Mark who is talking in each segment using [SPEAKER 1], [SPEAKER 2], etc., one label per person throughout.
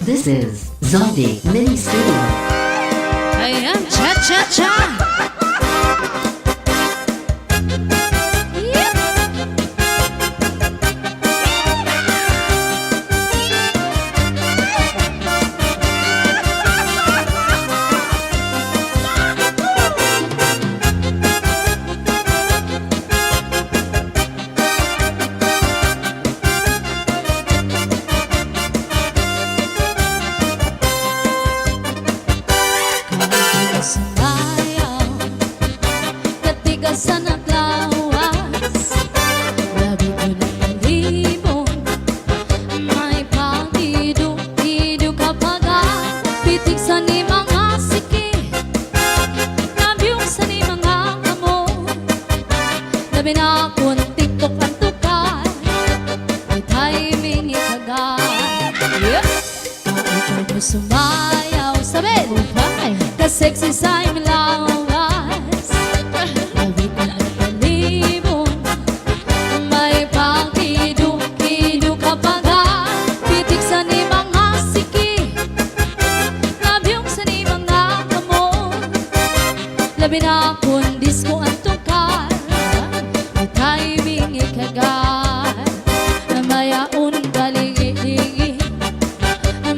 [SPEAKER 1] This is Zombie Mini Studio.
[SPEAKER 2] Ayan, cha-cha-cha! Sumayaw, katigasan at lawas, labi ko ng palibong, may pag-iduk-iduk kapag pitig sa ni mga siki, nabyong sa ni mga kamo, labi na akong tiktok at tukay, may timing ikagay. Ikaw ko sumayaw, sabi, sexy sa iyong lawas, labi ko ng palibong, may pag-iduk-iduk kapag pitig sa ni mga siki, labyong sa ni mga kamo, labi na akong disco at tukar, may timing ikagay, mayaon baligi-ligi,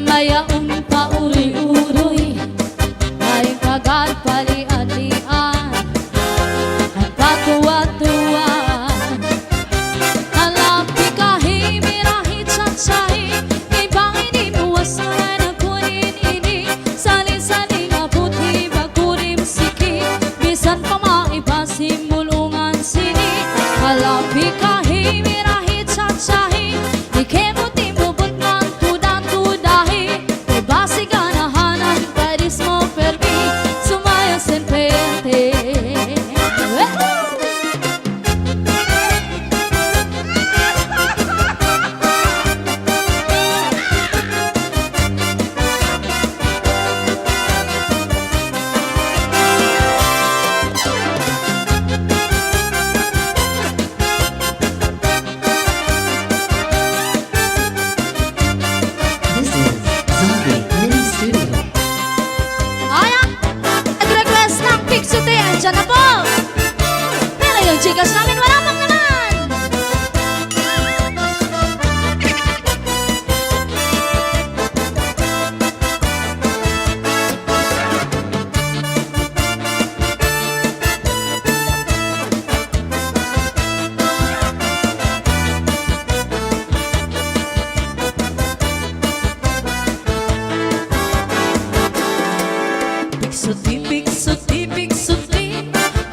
[SPEAKER 2] mayaon pauri-uri, kagat pali-alian at patuwa-tuwan, alapi kahimirahi tsatsahi, kay bangin ibuwas na nagkunin ini, sali-sali nga puti bagurim siki, bisan pa maipasimulungan sini, alapi kahimirahi tsatsahi, ikemot imubot ng tudan-tudahi, kay basi ganahanan kadis mo permi, sin perte.
[SPEAKER 1] This is Zombie Mini Studio.
[SPEAKER 2] Ayan, nag-request ng Pixute, andyan na po. Pero yung chicas namin wala pang naman. Pixute, Pixute, Pixute,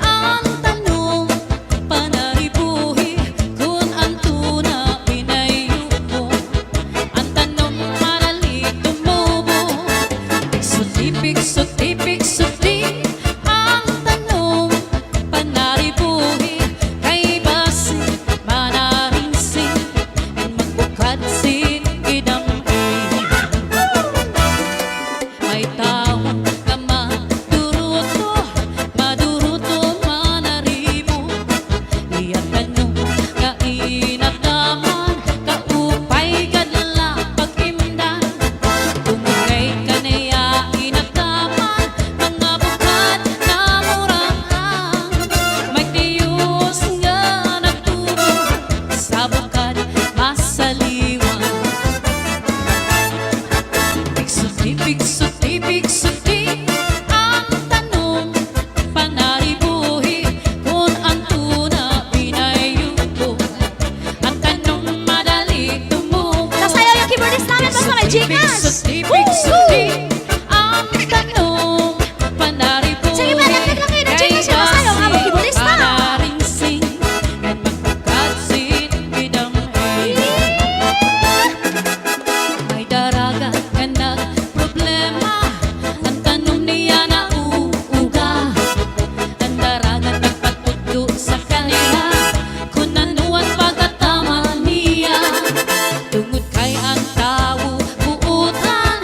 [SPEAKER 2] ang tanong, panaribuhi, kung ang tuna pinayubo, ang tanong marali tumubo. Pixute, Pixute, Pixute, ang tanong, panaribuhi, kay basi manaringsin, magbukad sin idam-i, may tao maduruto manaribo, iyan tanong kainataman, kaupay kadala pag-imdan, tumigay ka niya inataman, mga bukad na murangang, may tiyos nga nagturo, sa bukad masaliwan. Pixute, Pixute, Pixute, ang tanong, panaribuhi, kung ang tuna pinayubo, ang tanong madali tumubo. Nasayaw yung keyboardist namin pa sa may Gcash. Pixute, Pixute, ang tanong, panaribuhi, sige ba, naglag lang kayo ng Gcash na masayaw nga mo keyboardist na. Manaringsing, at magbukad sin idam-i, may daraga ka nagproblema, ang tanong niya na uuga, ang daraga nagpatutlo sa kanila, kung ano ang pagkatama niya, tungod kay ang tao buutan,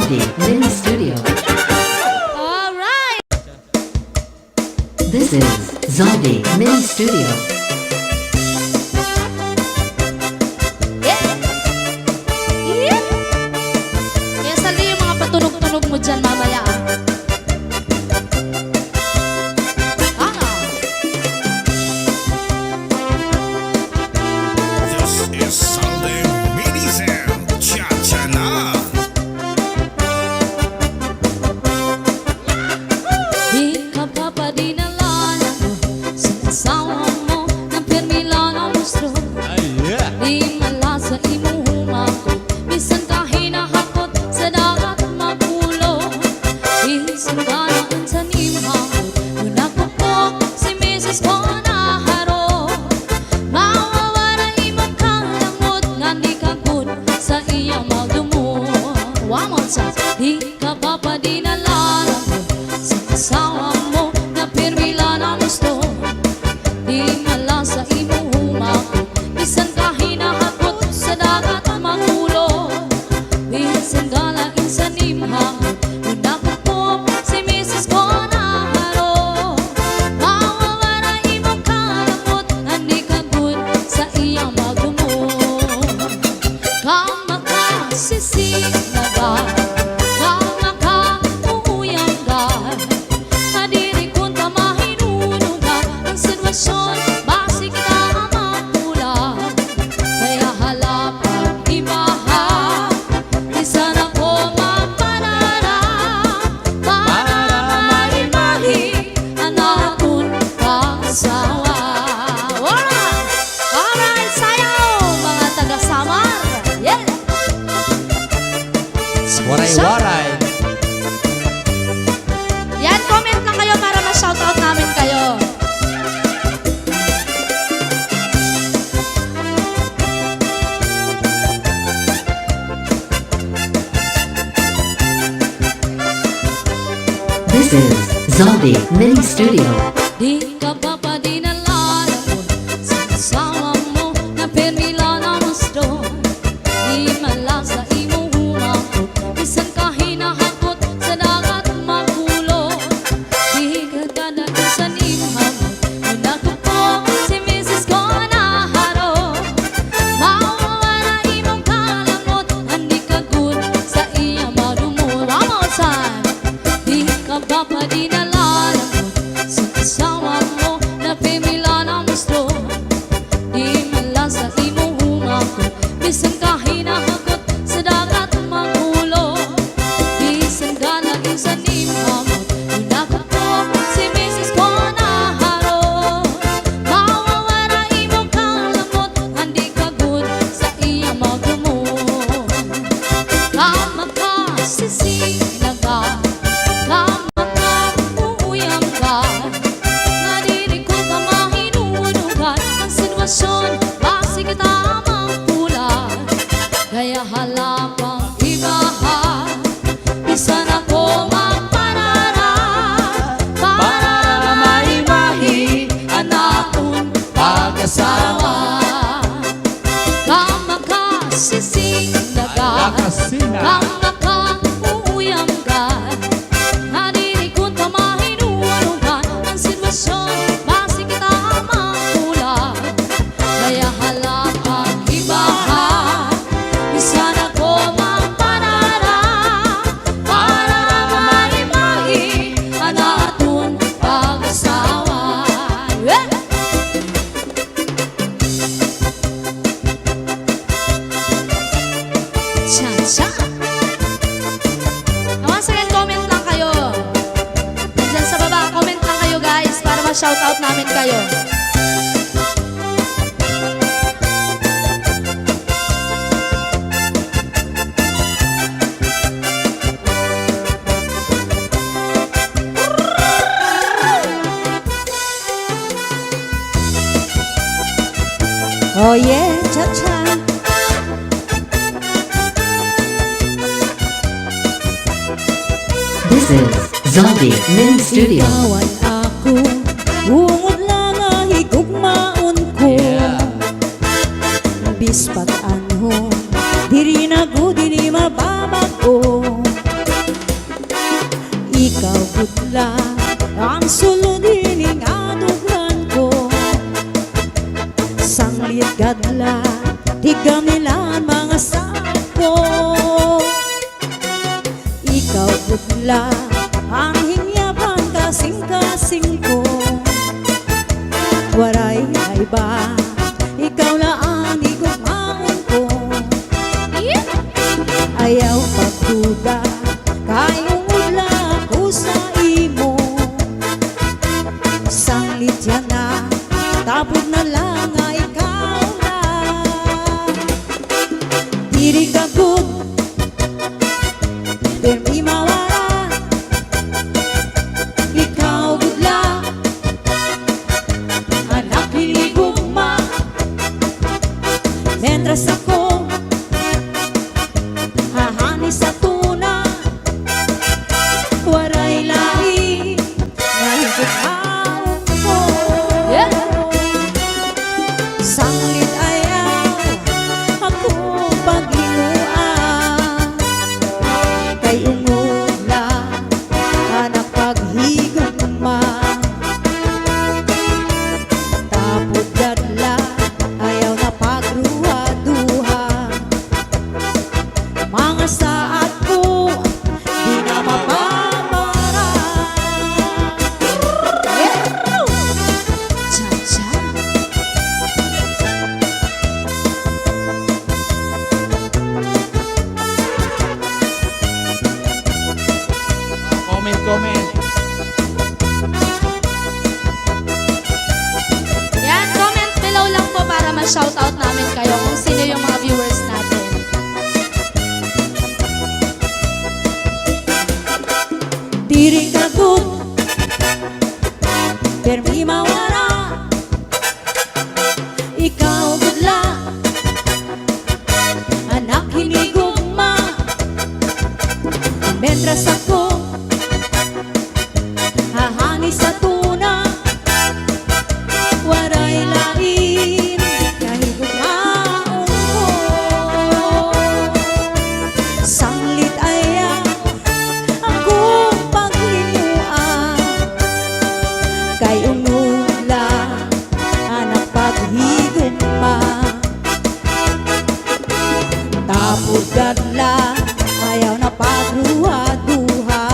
[SPEAKER 1] Zombie Mini Studio.
[SPEAKER 2] Alright!
[SPEAKER 1] This is Zombie Mini Studio.
[SPEAKER 2] Yeah! Yeah! Kaya sali yung mga patunog-tunog mo dyan mamaya ah. Ano?
[SPEAKER 3] This is Sunday Mini Sound. Cha-cha na.
[SPEAKER 2] Di ka pa pa dinalala sa asawa mo ng permila ng gusto. Di malasa imong humako, bisan ka hinahakot sa dagat mapulo. Isang ganaan sa nimhakot, kung ako po si Mrs. Bonaharo. Mawawala imong kalamot, nga di ka good sa iyang magdumot. One more time. Di ka pa pa dinalala sa asawa mo na permila ng gusto. Di malasa imong humako, bisan ka hinahakot sa dagat magulo. Bisan galain sa nimhakot, kung ako po si Mrs. Bonaharo. Mawawala imong kalamot, hindi ka good sa iyang magdumot. Kama ka sisinaga, kama ka uuyanggan, nadiri kung tamahinunugan ang sitwasyon, basi kita makulang. Kaya halapang ibaha, isa na ko mapanara, para maimahi ang atong pag-asawa. Alright, sayaw mga taga-Samar. Yeah!
[SPEAKER 4] Waray-waray.
[SPEAKER 2] Yan, comment lang kayo para ma-shoutout namin kayo.
[SPEAKER 1] This is Zombie Mini Studio.
[SPEAKER 2] Di ka pa pa dinalala ko sa asawa mo na permila ng gusto. Di malasa imong humako, bisan ka hinahakot sa dagat magulo. Di ka kadaan sa nimhakot, kung ako po si Mrs. Bonaharo. Mawawala imong kalamot, hindi ka good sa iyang madumot. One more time. Di ka ba pa dinalala ko sa asawa mo na pimila ng gusto. Di malasa imong humako, bisan ka hinahakot sa dagat magulo. Bisan galagin sa nimhamot, kung ako po si Mrs. Bonaharo. Mawawala imong kalamot, hindi ka good sa iyang magdumot. Kama ka sisinaga, kama ka uuyanggan, nadiri ko ka mahinunugan ang sitwasyon, basi kita mapulang. Kaya halapang ibaha, bisan ako mapanara, para maimahi ang atong pag-asawa. Kama ka sisinaga, kama ka uuyanggan, nadiri kung tamahinunugan ang sitwasyon, basi kita mapulang. Kaya halapang ibaha, bisan ako mapanara, para maimahi ang atong pag-asawa. Yeah! Cha-cha! Once again, comment lang kayo. Diyan sa baba, comment lang kayo guys para ma-shoutout namin kayo.
[SPEAKER 5] Oh yeah, cha-cha.
[SPEAKER 1] This is Zombie Mini Studio.
[SPEAKER 5] Itawan ako, ungod lang ang higugmaon ko. Bispat anho, diri na ko, diri mababago. pagputla ang hingyapan kasing-kasing ko. Waray na iba, ikaw lang igugmaon ko. Ayaw pagduda, kayong ula ko sa imo. Sanglit yan na, tapos na lang nga ikaw na. Diri ka good, permi mawara. Ikaw gudla, anak hinigugma. Mentras ako hahani sa tuna, waray lahi nga higugmaon ko. Sanglit ayaw ako paghinuan, kay ungod na anak paghigugma. Tapos dadla ayaw na pagruha-duha, mga saat ko di na mapapara.
[SPEAKER 2] Cha-cha.
[SPEAKER 4] Comment.
[SPEAKER 6] Yan, comment below lang po para ma-shoutout namin kayo kung sino yung mga viewers natin.
[SPEAKER 5] Diri ka good, permi mawara. Ikaw gudla, anak hinigugma. Mentras ako hahani sa tuna, waray lain kahigugmaon ko. Sanglit ayaw akong paghinuan, kay umula anak paghigugma. Tapos dadla ayaw na pagruha-duha,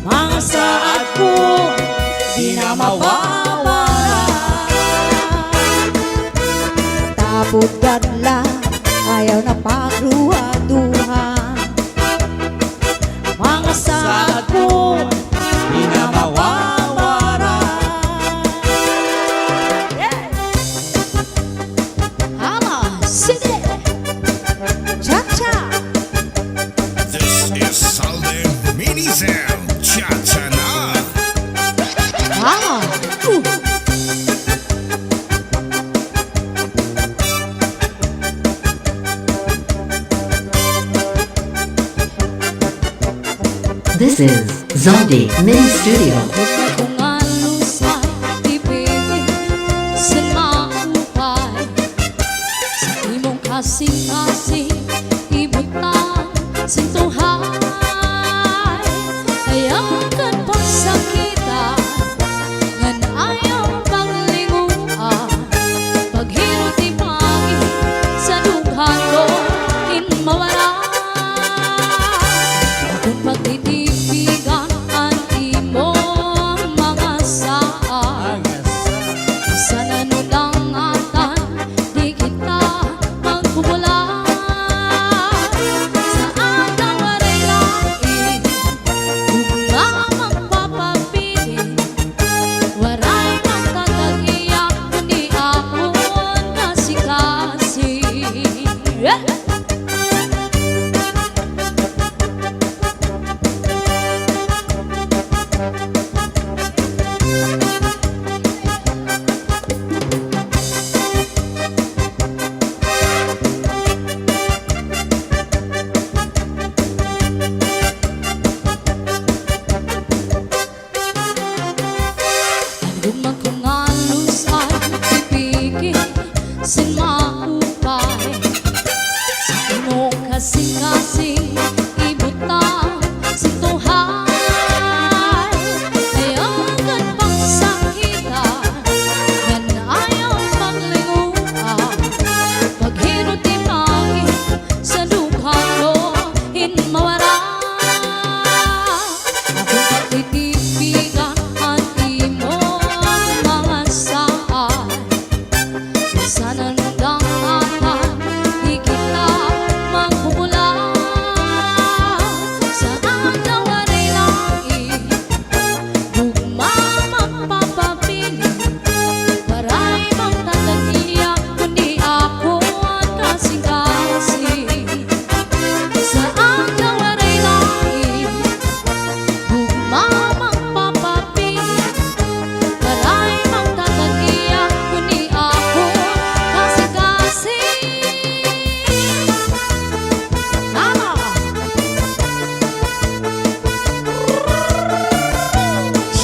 [SPEAKER 5] mga saat ko di na mawawala. Tapos dadla ayaw na pagruha-duha, mga saat ko di na mawawala.
[SPEAKER 6] Hama, sige!
[SPEAKER 5] Cha-cha!
[SPEAKER 3] This is Salde Mini Sound. Cha-cha na.
[SPEAKER 6] Wow!
[SPEAKER 1] This is Zaldi Mini Studio.
[SPEAKER 2] Kung ano sa ibig sa maupay, sa imong kasing-kasing ibig ng sintuhay. Ayaw kan pagsakita, ngan ayaw paglinguan, paghirot ipangin sa dughan ko in mawala. Kung pagtitipigan ang imo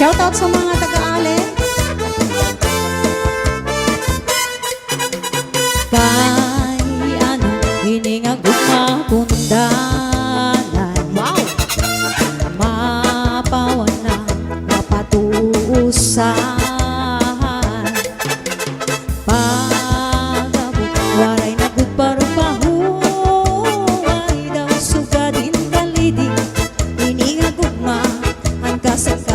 [SPEAKER 5] Shoutout sa mga taga-ale. Kay ano, hiningag mapundanan.
[SPEAKER 6] Wow!
[SPEAKER 5] Mapawan na mapatuusan. Pagabot, waray na gudparupahuay daw sugadin kalidi. Hiningag ang kasakasing.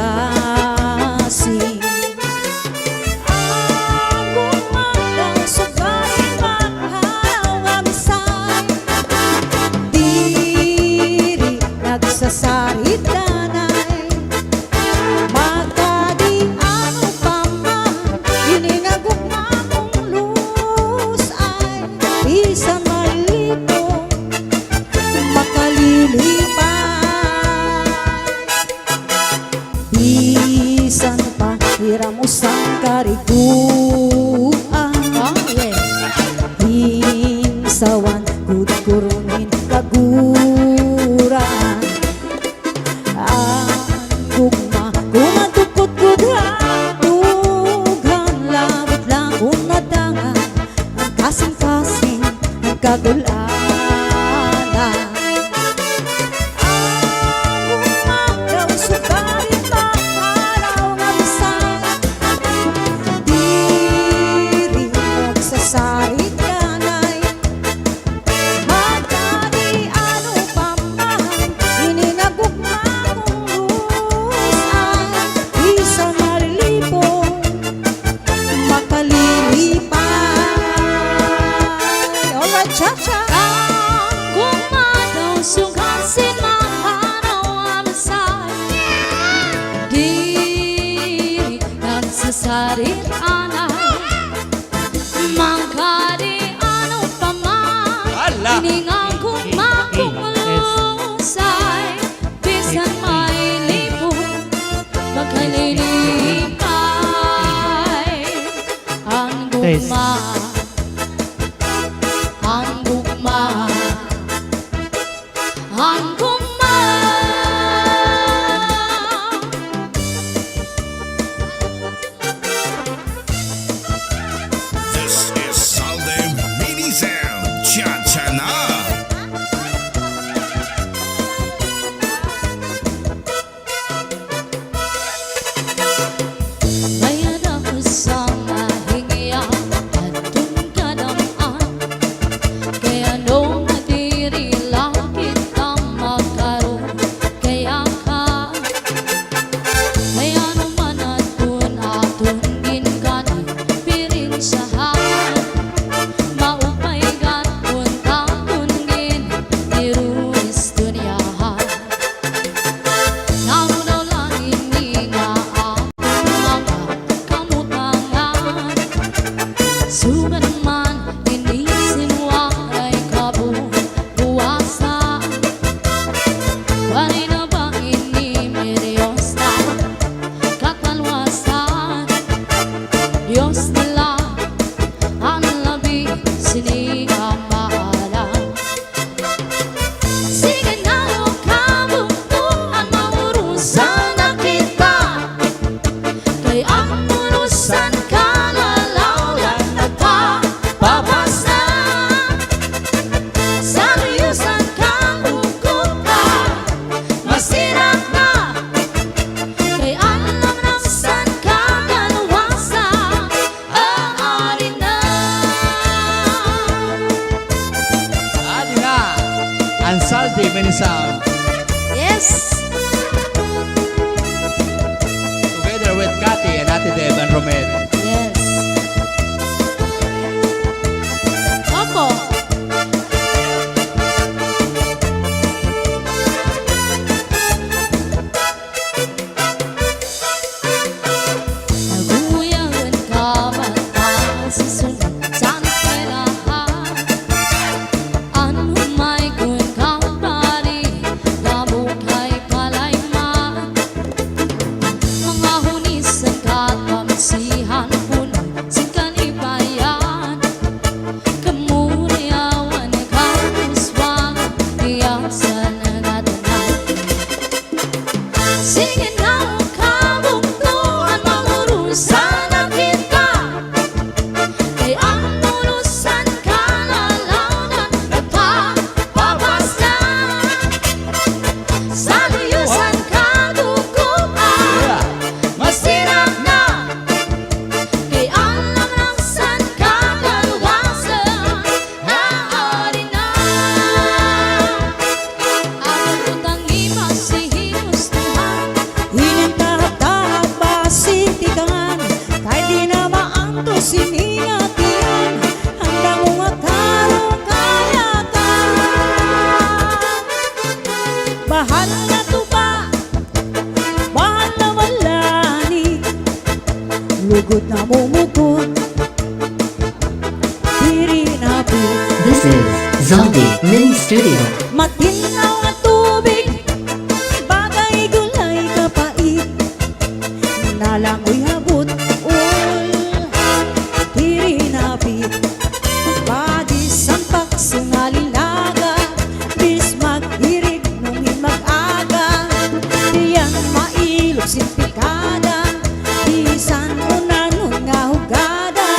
[SPEAKER 5] Ang gumandang sugadin mahalaw ang isay. Diri nagsasarit danay. Magkadi ano pa man, iningagugma kong lusay. Isang malito, makalilipay. Bisan pa, hiramusang kariguan.
[SPEAKER 6] Oh, yes.
[SPEAKER 5] Hingsawan, gudkurunin kaguran. Ang gugma, kumatukot gudhan, dughan, labot lang unadangan. Ang kasing-kasing, ang kagulanan. Ang gugma, daw sugarin mahalaw nga bisan. Diri nagsasarit kanay. Magkadi ano pa man, ininagugma kong lusay. Isang marilipong makalilipay. Alright, cha-cha!
[SPEAKER 2] Ang gumadaw sugasin mahanaw ang masay. Diri nagsasarit anay. Magkadi ano pa man, hiningang kumakumusay. Bisan may libong magkalilipay. Ang gugma, ang gugma, ang gugma.
[SPEAKER 3] This is Salde Mini Sound. Cha-cha na.
[SPEAKER 2] Bayad ako sa mahingiya at tungkadamaan. Kaya nung nadiri lang kita
[SPEAKER 5] Bahal na tuba, bahal na malani, lugod na mumukot, diri na bit.
[SPEAKER 1] This is Zaldi Mini Studio.
[SPEAKER 5] Matinaw nga tubig, bagay gulay kapait, nalangoy habot, ul, diri na bit. Badis ang pagsingalinaga, bis maghirig nung mag-aga, diyang mailog simpikada, bisan unanon nga hugada.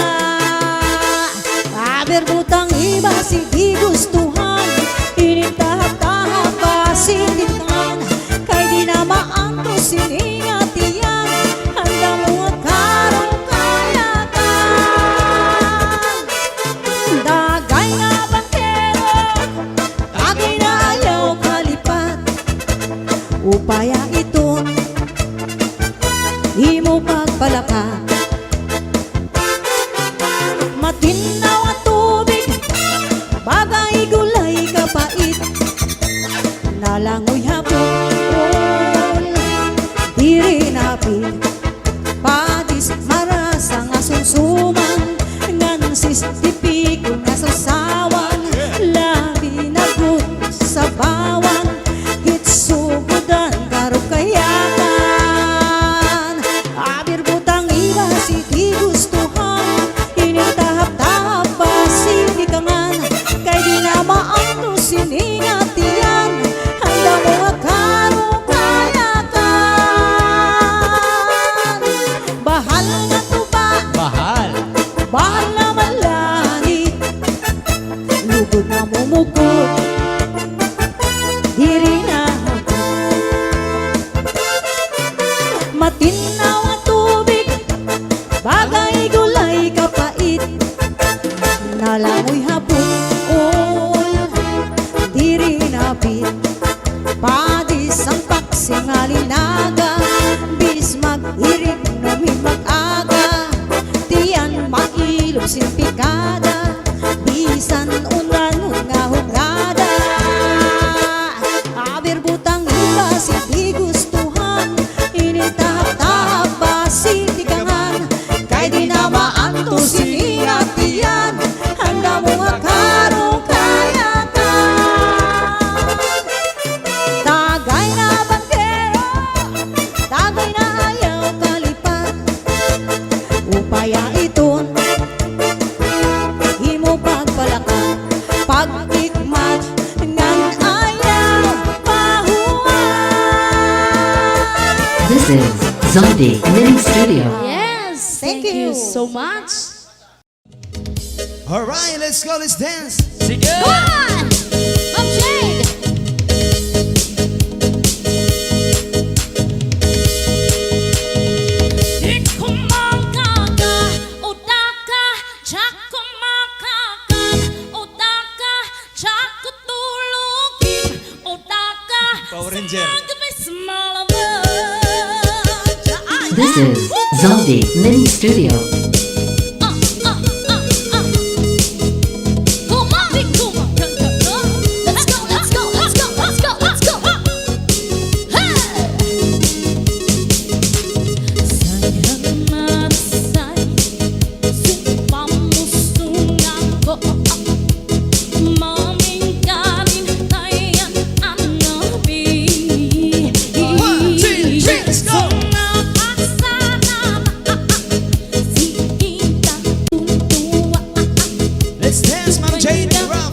[SPEAKER 5] Aberbutang iba si di gustuhan, initahap-tahap pa si tingan, kay di na maanto siningatiyan, handa mo at karong kayakan. Dagay nga bangkero, dagay na ayaw kalipat, upaya ito, imo pagpalakat. Matinaw ang tubig, bagay gulay kapait, nalangoy hapon, diri napit. Padis marasa nga sumsuman, ngan sis tipiko nga sasawan, labi na gut sa bawan, hitsugudan karo kayakan. Abir butang iba si di gustuhan, initahap-tahap pa si dikangan, kay di na maanto siningatiyan, handa mo nga karong kayakan. Bahal na tuba,
[SPEAKER 4] Bahal.
[SPEAKER 5] bahal na malani, lugod na mumukot, diri na hapon. Matinaw ang tubig, bagay gulay kapait, nalangoy hapon, diri napit. Padis ang pagsingalinaga, bis mag-irig numi mag-aga, tiyan mailog simpikada, bisan unanon nga hugada. Abir butang iba si di gustuhan, initahap-tahap ba si tigangan, kay di na maanto siningatiyan, handa mo nga karong kayakan. Tagay na bangkero, tagay na ayaw kalipat, upaya iton, imo pagpalakat, pag-ikmat, ngan ayaw pahuwat.
[SPEAKER 1] This is Zaldi Mini Studio.
[SPEAKER 6] Yes,
[SPEAKER 5] Thank
[SPEAKER 6] thank you
[SPEAKER 5] you.
[SPEAKER 6] so much.
[SPEAKER 4] Alright, let's go, let's dance.
[SPEAKER 2] Sige!
[SPEAKER 6] Go on! Ma'am Jade!
[SPEAKER 2] Ikumakaka, udaka, chakumakakan, udaka, chakutulugin, udaka,
[SPEAKER 4] Power Ranger.
[SPEAKER 1] This is Zaldi Mini Studio.
[SPEAKER 2] Let's go, let's go, let's go, let's go, let's go. Hey! Sayang marasay, sumpah musungan ko. Mamingkarin tayan anabi.
[SPEAKER 4] 1, 2, 3, let's go! Let's dance, Ma'am Jade. Rock.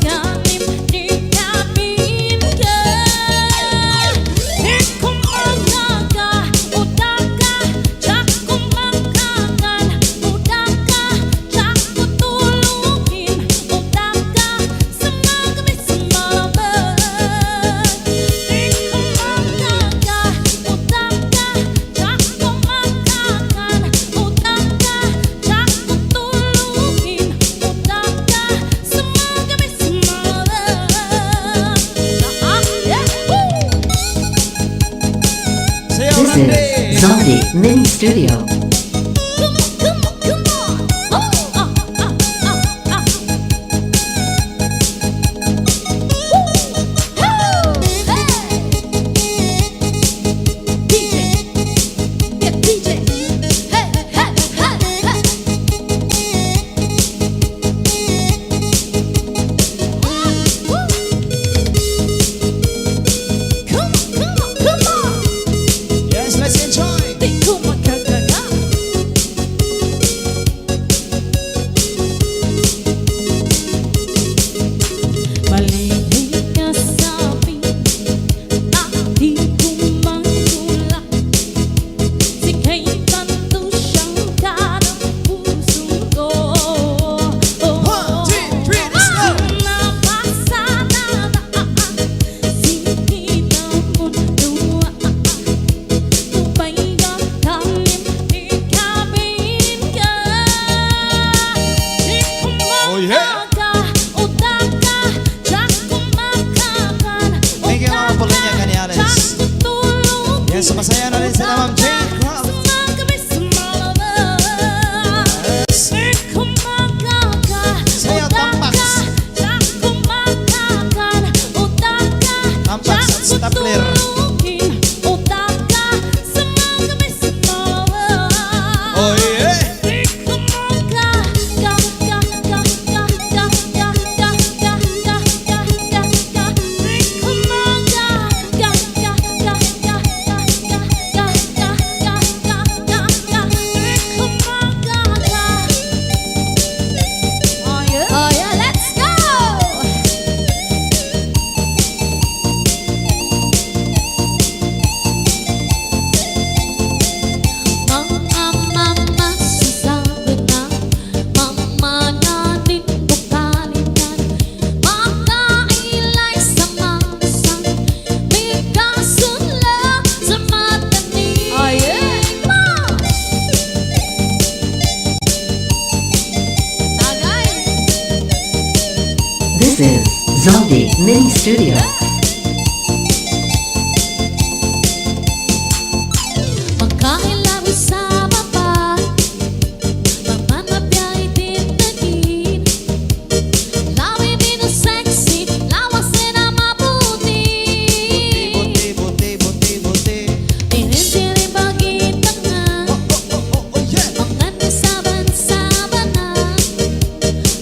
[SPEAKER 1] This is Zaldi Mini Studio.
[SPEAKER 4] Yes, masaya na rin sila Ma'am Jane Craft. Sayaw, tampak. Tampak sa stapler. Oh yeah.
[SPEAKER 6] Oh yeah, let's go! Mama, sasabi na, mama natin bukalitan, makailay sa mangsan, may kasunla sa matanig. Oh yeah! Tagay!
[SPEAKER 1] This is Zaldi Mini Studio.
[SPEAKER 2] Magkailawi sa baba, mamanapyay tintagin. Lawi din ang sexy, lawasin ang mabuti.
[SPEAKER 4] Buti.
[SPEAKER 2] Tirin-tirin bagitangan,
[SPEAKER 4] Oh yeah.
[SPEAKER 2] mga nisaban-saban na.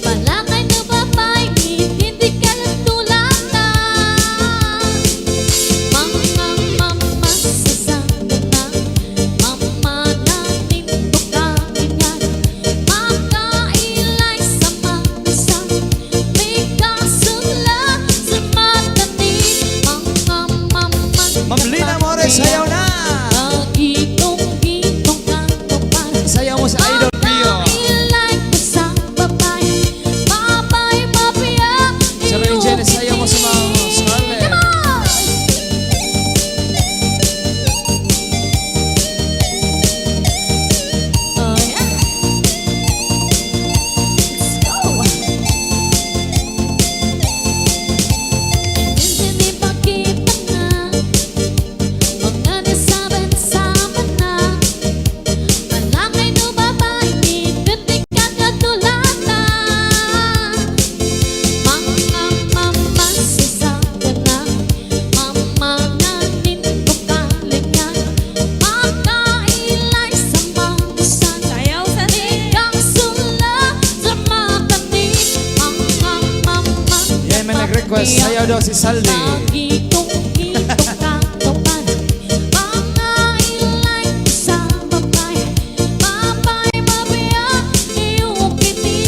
[SPEAKER 2] Palakay na babae, hindi ka nagtulatan. Mama, sasabi na, mama natin bukain yan. Makailay sa mangsan, may kasunla sa matanig. Mama,
[SPEAKER 4] Ma'am Lina Mores, sayaw na.
[SPEAKER 2] Gitong-gitong kantupan,
[SPEAKER 4] Sayaw mo sa Idol Rio.
[SPEAKER 2] makailay ko sa babae, babay mabiyak,
[SPEAKER 4] Sa Ranger, sayaw mo sa mga Scarlett.
[SPEAKER 2] Oh yeah. Let's go. Hindi pakita na, mga nasaban-saban na. Malangay no babae, hindi ka katulatan. Mama, sasabi na, mama natin bukaling yan. Makailay sa mangsan, sayaw sa tigang sula sa matanig. Mama,
[SPEAKER 4] Yan, may nag-request. Sayaw daw si Saldi.
[SPEAKER 2] Gitong-gitong kantupan, makailay ko sa babae, babay mabiyak, iyong kitin.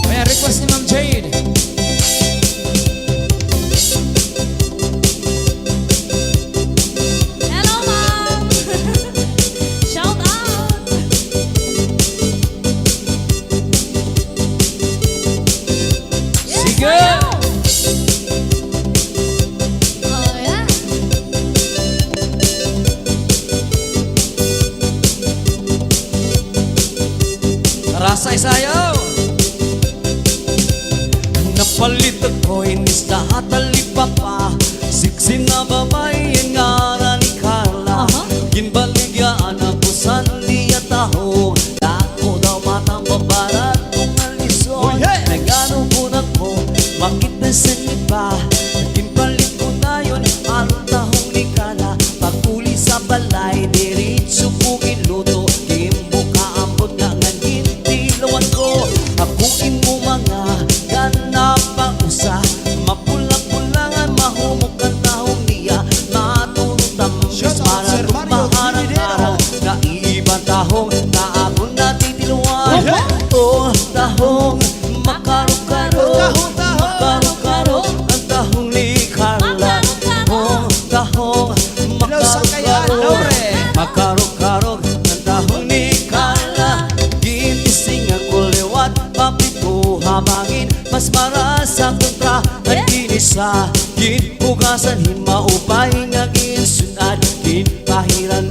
[SPEAKER 4] May request ni Ma'am Jade.
[SPEAKER 2] Hello, Mom! Shout out!
[SPEAKER 4] Sige!
[SPEAKER 2] Oh yeah!
[SPEAKER 4] Rasa isayaw.
[SPEAKER 7] Napalit ako inis na hatalipapa, siksi na babae ang ngaran ni Carla. Ginbaligyan ako sa niya taho, ako daw matang babarat kung aliso.
[SPEAKER 4] Oh, yeah!
[SPEAKER 7] Nagano po na ko, makita sa iba. Ginbalig ko na yun, ang tahong ni Carla. Paguli sa balay, diritso po iluto. Kimbuka ambot nga nga hindi lawan ko. Akuin mo mga ganap ang usa, mapula-pulangan mahumukan tahong niya. Maturutam
[SPEAKER 4] Shout out,
[SPEAKER 7] para
[SPEAKER 4] Sir Mario
[SPEAKER 7] tumaharang
[SPEAKER 4] Dividero.
[SPEAKER 7] araw. Kaibang tahong na ako natitiluan.
[SPEAKER 4] Yeah.
[SPEAKER 7] Oh, tahong makarok-karok,
[SPEAKER 4] Tahong.
[SPEAKER 7] makarok-karok ang tahong ni Carla. Oh, tahong
[SPEAKER 4] Hello sa kaya, Laure.
[SPEAKER 7] makarok-karok ang tahong ni Carla. Ginising ang kuliwat, papito habangin, mas marasa kontra at kinisa. Ginpugasan himaupay nga ginsunad, ginpahiran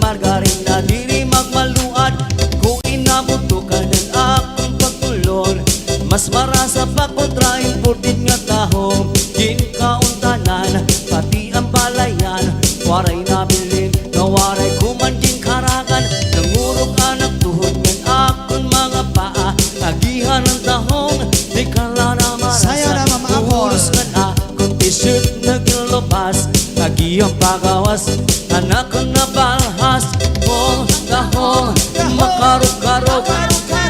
[SPEAKER 7] bilin nawaray kumanding karangan nangurog anak tuhod ngan akon mga paa agihan ng tahong di kala na
[SPEAKER 4] Sayo na,
[SPEAKER 7] marasan
[SPEAKER 4] Ma'am Apple.
[SPEAKER 7] Uros ngan akon t-shirt naglulubas agihang pagawas anak ko na balhas oh tahong makarog-karog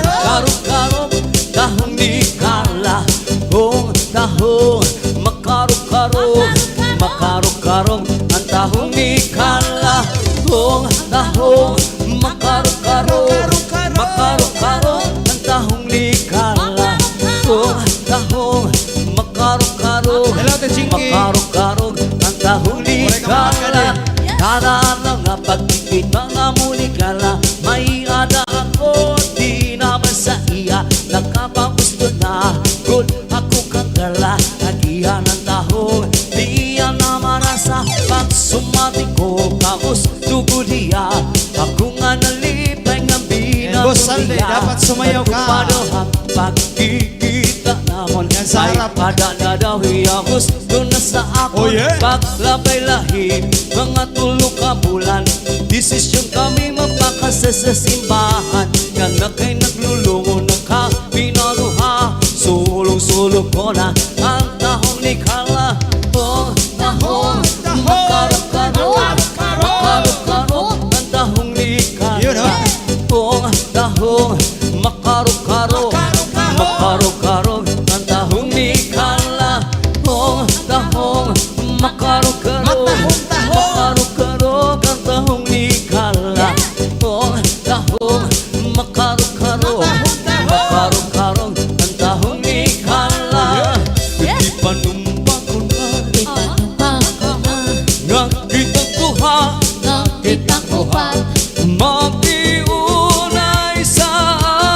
[SPEAKER 7] karog-karog tahong di kala oh tahong makarog-karog makarog-karog ang tahong di kala oh tahong makarog-karog makarog-karog ang tahong di kala oh tahong makarog-karog
[SPEAKER 4] Hello, Ate Chinky.
[SPEAKER 7] makarog-karog ang tahong di kala Karaan na nga pagkikit mga muli kala may ada ako di naman sa iya nakapagusto na good ako kang kala nagihan ng tahong di yan naman sa pagsumati ko kamus tugo diya ako nga nalipay nga binag
[SPEAKER 4] Boss Salde, dapat sumayaw ka.
[SPEAKER 7] ang pagkikita namon
[SPEAKER 4] Yan sa
[SPEAKER 7] ay
[SPEAKER 4] harap.
[SPEAKER 7] padadadawi ako gusto na sa ako
[SPEAKER 4] Oh, yeah.
[SPEAKER 7] paglabay lahi mga tulo ka bulan desisyon kami mapakasa sa simbahan yan na kay naglulungo na ka pinaruha sulong-sulong ko na ang tahong ni Kala oh tahong makarok-karok makarok-karok ang tahong ni
[SPEAKER 4] Yun,
[SPEAKER 7] Kala oh tahong makarok-karok makarok-karok ang tahong ni Kala oh tahong makarok-karok makarok-karok ang tahong ni Kala oh tahong makarok-karok makarok-karok ang tahong ni Kala di panumpa ko na nga kita tuha
[SPEAKER 6] Kita ko pa
[SPEAKER 7] Magiunay sa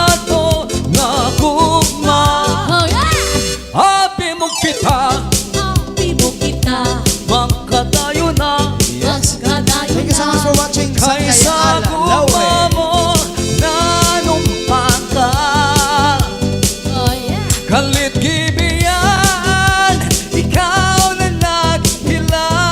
[SPEAKER 7] ato nga gugma
[SPEAKER 6] Oh yeah
[SPEAKER 7] Habi mo kita
[SPEAKER 6] Pibo kita
[SPEAKER 7] Magkatayo na
[SPEAKER 6] Mas kadayo
[SPEAKER 4] Thank you so much for watching
[SPEAKER 7] Kaysa
[SPEAKER 4] Sangkayan
[SPEAKER 7] gugma
[SPEAKER 4] Laure.
[SPEAKER 7] mo Nanumpa ka
[SPEAKER 6] Oh yeah
[SPEAKER 7] Kalit gibiyan Ikaw na naghilang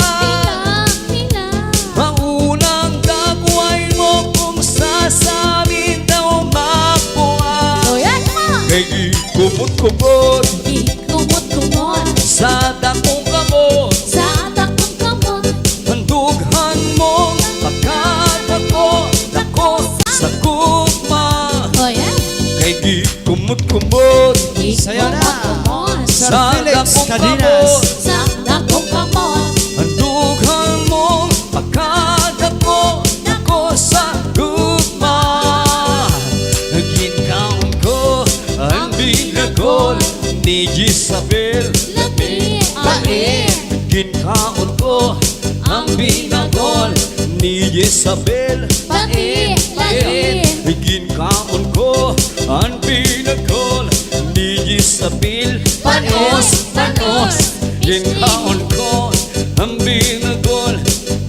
[SPEAKER 7] Ang unang dagway mo kung sasamin daw mapuan
[SPEAKER 6] Oh yeah come on
[SPEAKER 7] Kay di kumot-kumot
[SPEAKER 6] Di kumot-kumot
[SPEAKER 7] sa dakong kamot
[SPEAKER 6] Sa takong kamot
[SPEAKER 7] Handughan mo pagkadako dako sa gugma
[SPEAKER 6] Oh yeah
[SPEAKER 7] Kay di kumot-kumot
[SPEAKER 6] Di
[SPEAKER 4] Sayo na.
[SPEAKER 6] kumot-kumot
[SPEAKER 4] Sir
[SPEAKER 7] sa
[SPEAKER 4] Felix
[SPEAKER 7] dakong
[SPEAKER 4] Cadinas.
[SPEAKER 7] kamot
[SPEAKER 6] Sa takong kamot
[SPEAKER 7] Handughan mo pagkadako dako sa gugma Ginkaon ko ang binagol ni Jezabel
[SPEAKER 6] Labi Labi
[SPEAKER 7] Ginkaon ko ang binagol ni Jezabel
[SPEAKER 6] Labi Labi
[SPEAKER 7] Ginkaon ko ang binagol ni Jezabel
[SPEAKER 6] Panos Panos
[SPEAKER 7] Ginkaon ko ang binagol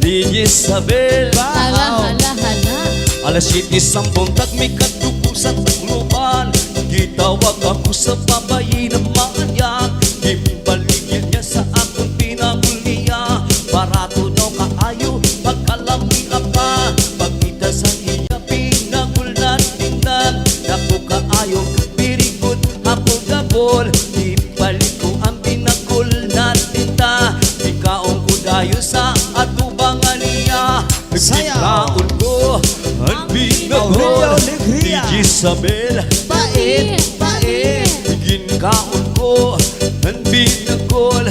[SPEAKER 7] ni Jezabel
[SPEAKER 6] Hala hala hala
[SPEAKER 7] Alas 7 sampung tagmi kadugo sa tagluban Gitawag ako sa babayi na maanyak Gimbaligyan niya sa akong pinaguliya Barato daw kaayo pagkalami pa Pagkita sa iya pinagulan tindan Dako kaayo pirikot hapol-gapol Ibalik ko ang pinagulan tinda Ikaon ko dayo sa atubangan niya Nagkitaon ko ang pinagol ni Jezabel
[SPEAKER 6] Pait Pait
[SPEAKER 7] Ginkaon ko ang pinagol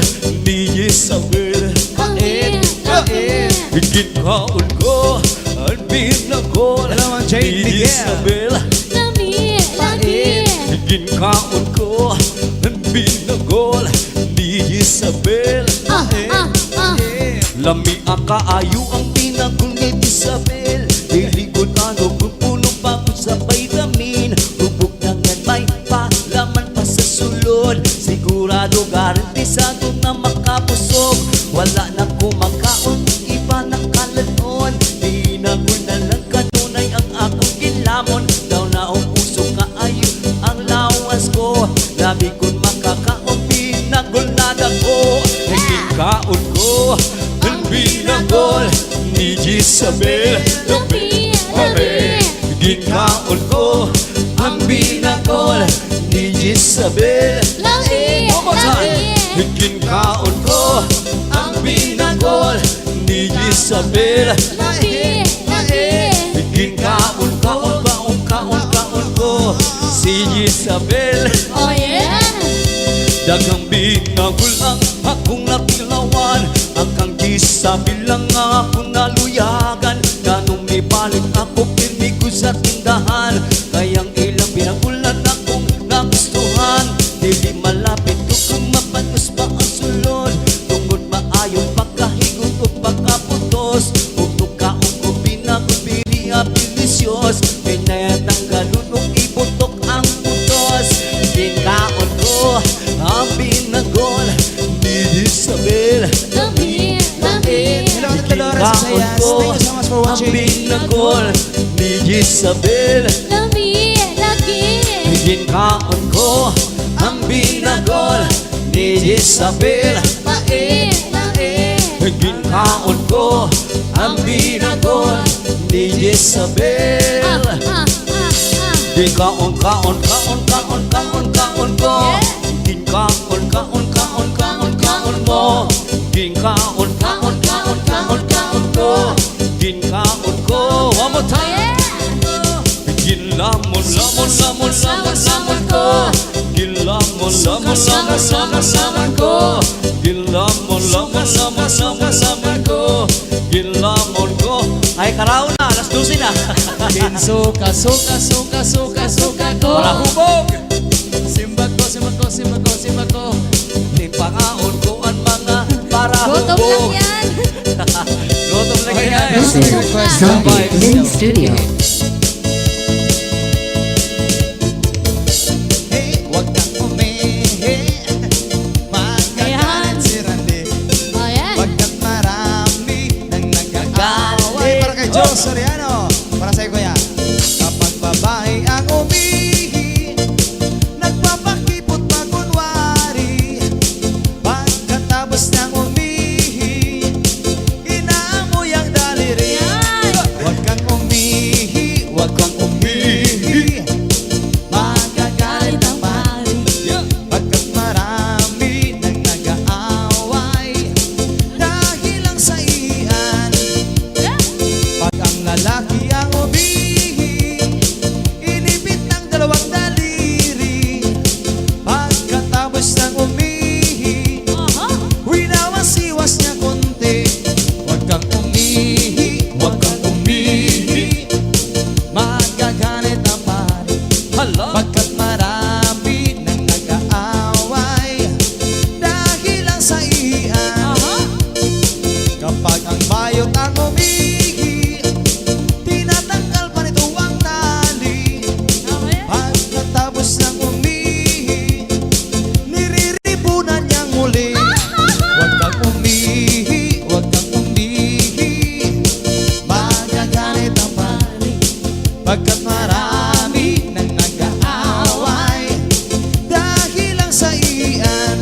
[SPEAKER 7] ni Jezabel
[SPEAKER 6] Pait Pait
[SPEAKER 7] Ginkaon ko ang pinagol
[SPEAKER 4] Hello, Ma'am Jane
[SPEAKER 7] ni
[SPEAKER 4] Miguel.
[SPEAKER 7] Jezabel
[SPEAKER 6] Lami Lami
[SPEAKER 7] Ginkaon ko ang pinagol ni Jezabel Lami ang kaayo ang pinagol ni Jezabel Diligod ano kung puno pagod sa vitamin Rubog na yan may palaman pa sa sulod Sigurado garantisado na makapusog Wala na kumakaon, iba na kalanon Pinagol na lang kanunay ang akong ginlamon Daw na puso kaayo ang lawas ko Labi kong makakaon, pinagol na dako Naging kaon ko ang binagol ni Jesus Isabel,
[SPEAKER 6] Labi, labi.
[SPEAKER 7] ginkaon ko ang binagol ni Isabel.
[SPEAKER 6] Labi, labi.
[SPEAKER 7] Ginkaon ko ang binagol ni Isabel.
[SPEAKER 6] Labi, labi.
[SPEAKER 7] Ginkaon kaon ko si Isabel.
[SPEAKER 6] Oh yeah.
[SPEAKER 7] Dagang binagol ang akong nakilawan, akang Isabel lang ang akong naluyagan. Ganong may balik ako pirmi ko sa tindahan, kayang ilang binagulan akong nagustuhan. Dili malapit ko kung mapanos pa ang sulod, tungod maayo pagkahigot o pagkaputos. Ugtog kaong ko binagubiri abilisyos, pinayatanggalun o ibutok ang putos. Ginkaon ko ang binagol ni Isabel.
[SPEAKER 6] Labi, labi.
[SPEAKER 4] Hello, Dolores Isayas. Thank you so much for
[SPEAKER 7] Ang
[SPEAKER 4] watching.
[SPEAKER 7] binagol ni Isabel.
[SPEAKER 6] Labi, labi.
[SPEAKER 7] Ginkaon ko ang binagol ni Isabel.
[SPEAKER 6] Labi, labi.
[SPEAKER 7] Ginkaon ko ang binagol ni Isabel. Ginkaon ko. Ginkaon mo. Ginkaon ko. Ginkaon ko. One more time. Ginlamon ko. Ginlamon ko. Ginlamon ko. Ay, karaon na. Alas 12 na.
[SPEAKER 4] Suka ko.
[SPEAKER 7] Wala hubog.
[SPEAKER 4] Simba ko.
[SPEAKER 7] Ipangaon ko ang mga para
[SPEAKER 6] Gutom
[SPEAKER 7] hubog.
[SPEAKER 6] lang yan.
[SPEAKER 7] Gutom lang yan.
[SPEAKER 1] This is Zombie Mini Studio.
[SPEAKER 4] Hey, wag kang umihi. Magkakalit si Randy.
[SPEAKER 6] Oh yeah.
[SPEAKER 4] Pagkat marami nang nagkakaway. Para kay Joe Soriano. Para sa'yo, kuya. Kapag babae ang umihi, nagpapakipot pa kunwari. Pagkatapos ng umihi, inaamoy ang daliri. Wag kang umihi, wag kang umihi. Magagalit ang pari. Pagkat marami nang nag-aaway dahil lang sa iyan. Pag ang lalaki ang umihi, inipit ng dalawang daliri. Pagkatapos ng umihi, winawasiwas niya konti. Wag kang umihi, wag kang umihi. Magagalit ang pari.
[SPEAKER 7] Hala.
[SPEAKER 4] Pagkat marami nang nag-aaway dahil lang sa iyan. Kapag ang bayot ang umihi, tinatanggal pa nito ang tali. Pagkatapos ng umihi, niriribunan niyang muli. Huwag kang umihi, huwag kang umihi. Magagalit ang pari. Pagkat marami nang nag-aaway dahil lang sa iyan.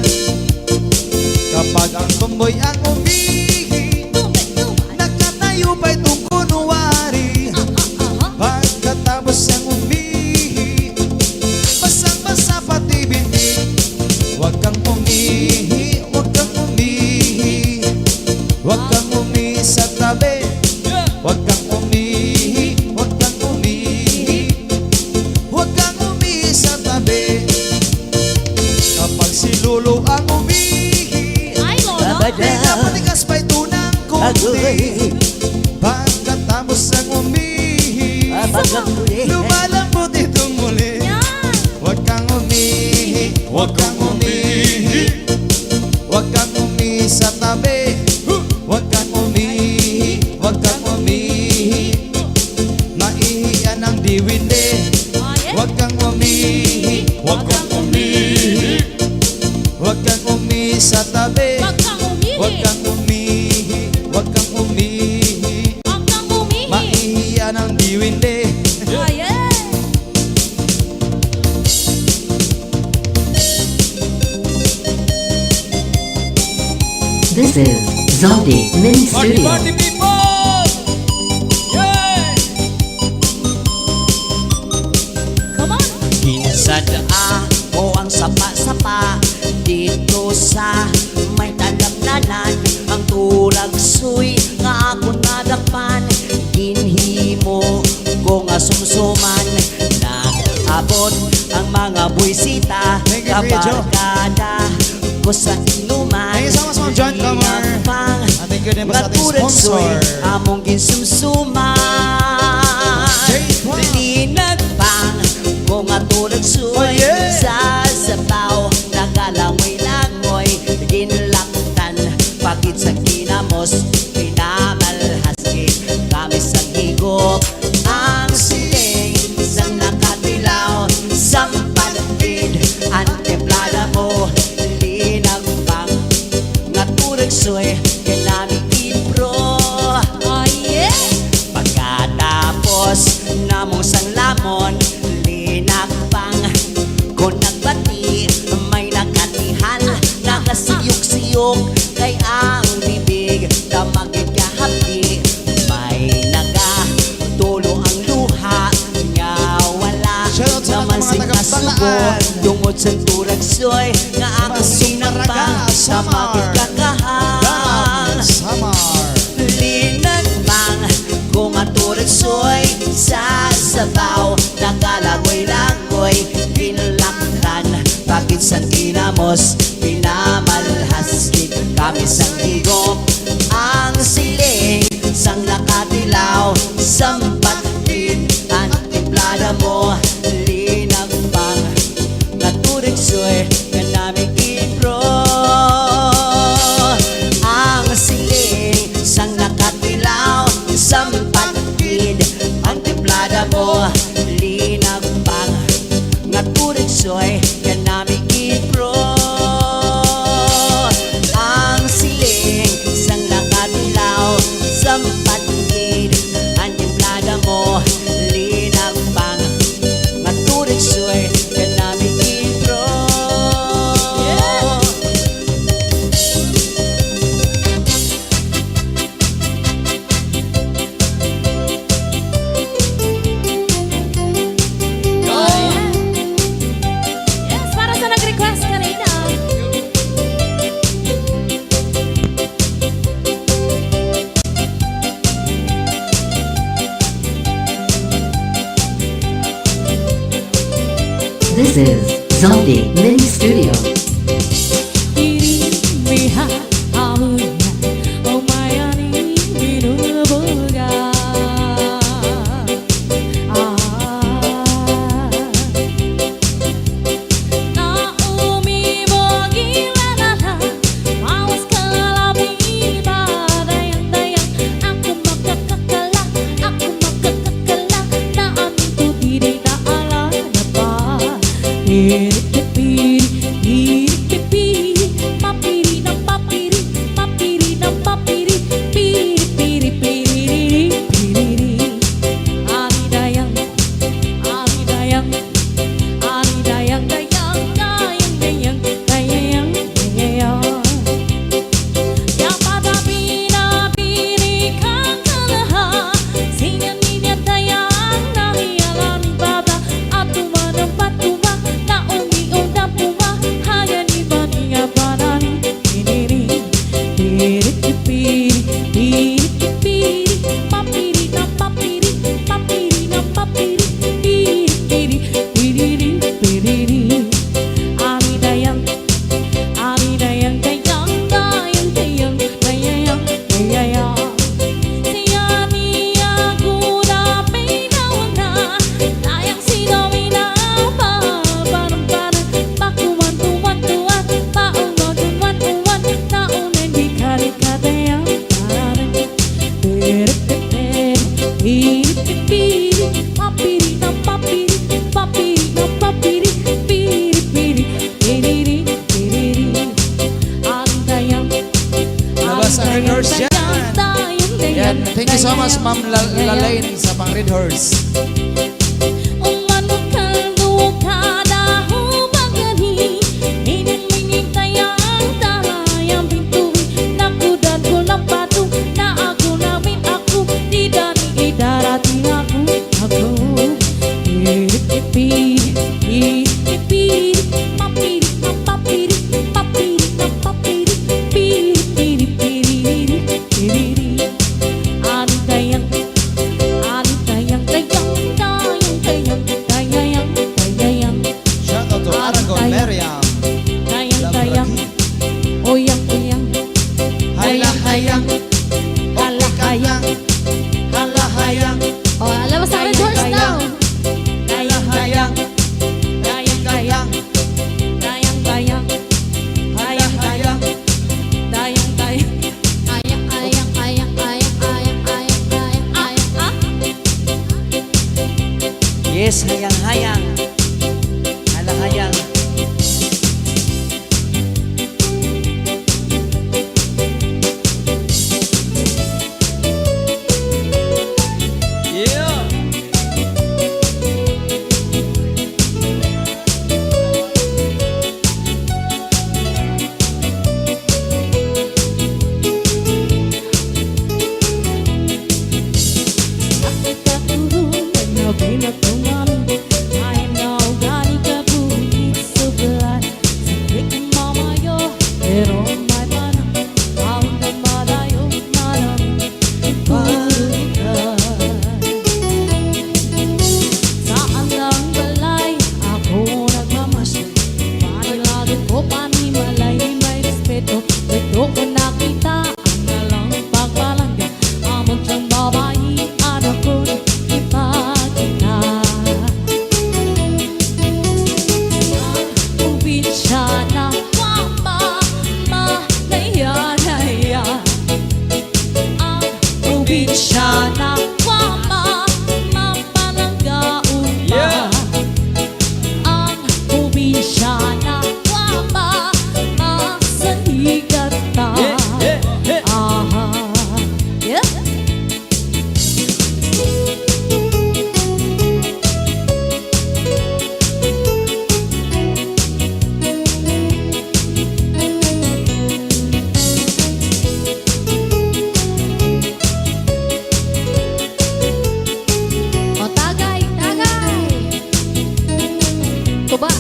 [SPEAKER 4] Kapag ang tumboy ang umihi, nagkatayo pa itong kunwari. Pagkatapos ng umihi, basang-basa pati binti. Huwag kang umihi, huwag kang umihi. Huwag kang umihi sa tabi. Huwag kang umihi, huwag kang umihi. Huwag kang umihi sa tabi. Kapag si Lolo ang umihi,
[SPEAKER 6] Ay, lolo.
[SPEAKER 4] pinapatigas pa ito ng konti. Pagkatapos ng umihi, lumalambot itong muli. Huwag kang umihi, huwag kang umihi. Huwag kang umihi sa tabi. Huwag kang umihi, huwag kang umihi. Maihiyan ang diwindi. Huwag kang umihi, huwag kang umihi. Huwag kang umihi sa tabi.
[SPEAKER 6] Wag kang umihi.
[SPEAKER 4] Huwag kang umihi, huwag kang umihi.
[SPEAKER 6] Wag kang umihi.
[SPEAKER 4] Maihiyan ang diwindi.
[SPEAKER 6] Oh yeah.
[SPEAKER 1] This is Zombie Mini Studio.
[SPEAKER 7] Party people! sa may talagnanan. Ang turag suy nga ako nadakpan, ginhimo ko nga sumsuman. Nag-abot ang mga buwisita,
[SPEAKER 4] Thank you, Kuya Joe.
[SPEAKER 7] kabarkada ko sa inuman.
[SPEAKER 4] Thank you so much, Ma'am John Camar.
[SPEAKER 7] Pang
[SPEAKER 4] Thank you din po sa ating
[SPEAKER 7] Katulad
[SPEAKER 4] sponsor.
[SPEAKER 7] soy, among ginsumsuman.
[SPEAKER 4] J-Pop.
[SPEAKER 7] Linag pang, kung atulad soy,
[SPEAKER 4] Oh, yeah.
[SPEAKER 7] sa sabaw, nagalangoy-langoy, ginlaktan, pagit sa kinamos, pinamalhaskin, kami sa higop, ang siling, sang nakatilaw, sampalpid, ang templada mo, linag pang, ngaturag soy, kinamig ibro.
[SPEAKER 6] Oh yeah!
[SPEAKER 7] Pagkatapos namong sang lamon, linakpang kung nagbati, may nakatihan, nakasiyok-siyok kay ang bibig, damagid kahapi, may nagatulo ang luha, nga wala
[SPEAKER 4] Shoutout sa
[SPEAKER 7] naman
[SPEAKER 4] mga
[SPEAKER 7] sing
[SPEAKER 4] taga-Balaan.
[SPEAKER 7] kasugo, tungod sa turag soy, nga ang sinapang sa magkakahal.
[SPEAKER 4] Samar.
[SPEAKER 7] Linagmang kung atulad soy sa sabaw, nakalagoy-langoy, pinlaktan, bakit sa kinamos, pinamalhaskit, kami sang higop, ang siling, sang nakatilaw, sampatid, ang templada mo, linagmang, naturig soy, kanamig ibro. Ang siling, sang nakatilaw, sampatid, ang templada mo, linagpang, naturig soy, kanamig ibro. Ang siling, sang nakatilaw, sampatid, ang templada mo, linagpang, naturig soy, kanamig ibro.
[SPEAKER 6] Yes, para sa nag-request kanina.
[SPEAKER 1] This is Zombie Mini Studio.
[SPEAKER 6] Dirinya awalnya omayani binubuga. Naumi bogilanana, mawas kalabi badayang-dayang. Aku makakakala, na amintu diri na ala na pa. Piri-piri, papiri ng papiri, papiri ng papiri, piri-piri-piri, piriri. Alidayang, alidayang, alidayang, dayang, dayang, dayang, dayang, dayang. Yang pada pinapili kang kalaha, sinaninya tayang nahiyalan baba, at tumanampat tuma, na umiundang puma, hanya ni baniya banani, piniri, piri-piri, piri-piri, papiri ng papiri, papiri ng papiri, piri-piri, piriri, piriri. Alidayang, alidayang, dayang, dayang, dayang, dayang, dayang. Siya niya guna pinauna, dayang sinawina pa, parang-parang, pakuwan-tuwan-tuwan, paunod-uwan-uwan, naunan di kalit-katayang, parang, piri-piri, piri-piri, papiri ng papiri, papiri ng papiri, piri-piri, piriri, piriri. Alidayang,
[SPEAKER 4] Labas ang Red Horse dyan.
[SPEAKER 6] dayang, dayang,
[SPEAKER 4] Yan. Thank you so much, Ma'am
[SPEAKER 6] dayang.
[SPEAKER 4] Lalaine sa pang Red Horse.
[SPEAKER 6] Umano kaldo kada humagani, inin-mining tayang tayang pintuwi, nakudan ko lang pato, na ako namin ako, di dani idarating ako. Piri-piri, piri-piri, papiri ng papiri, papiri ng
[SPEAKER 7] Yes, hayang-hayang. Halang-hayang. Yeah.
[SPEAKER 2] Sana wama mapalanggaon pa.
[SPEAKER 7] Yeah.
[SPEAKER 2] Ang probinsyana wama masaligat ta. Aha. Yeah. O tagay, tagay. Kuba.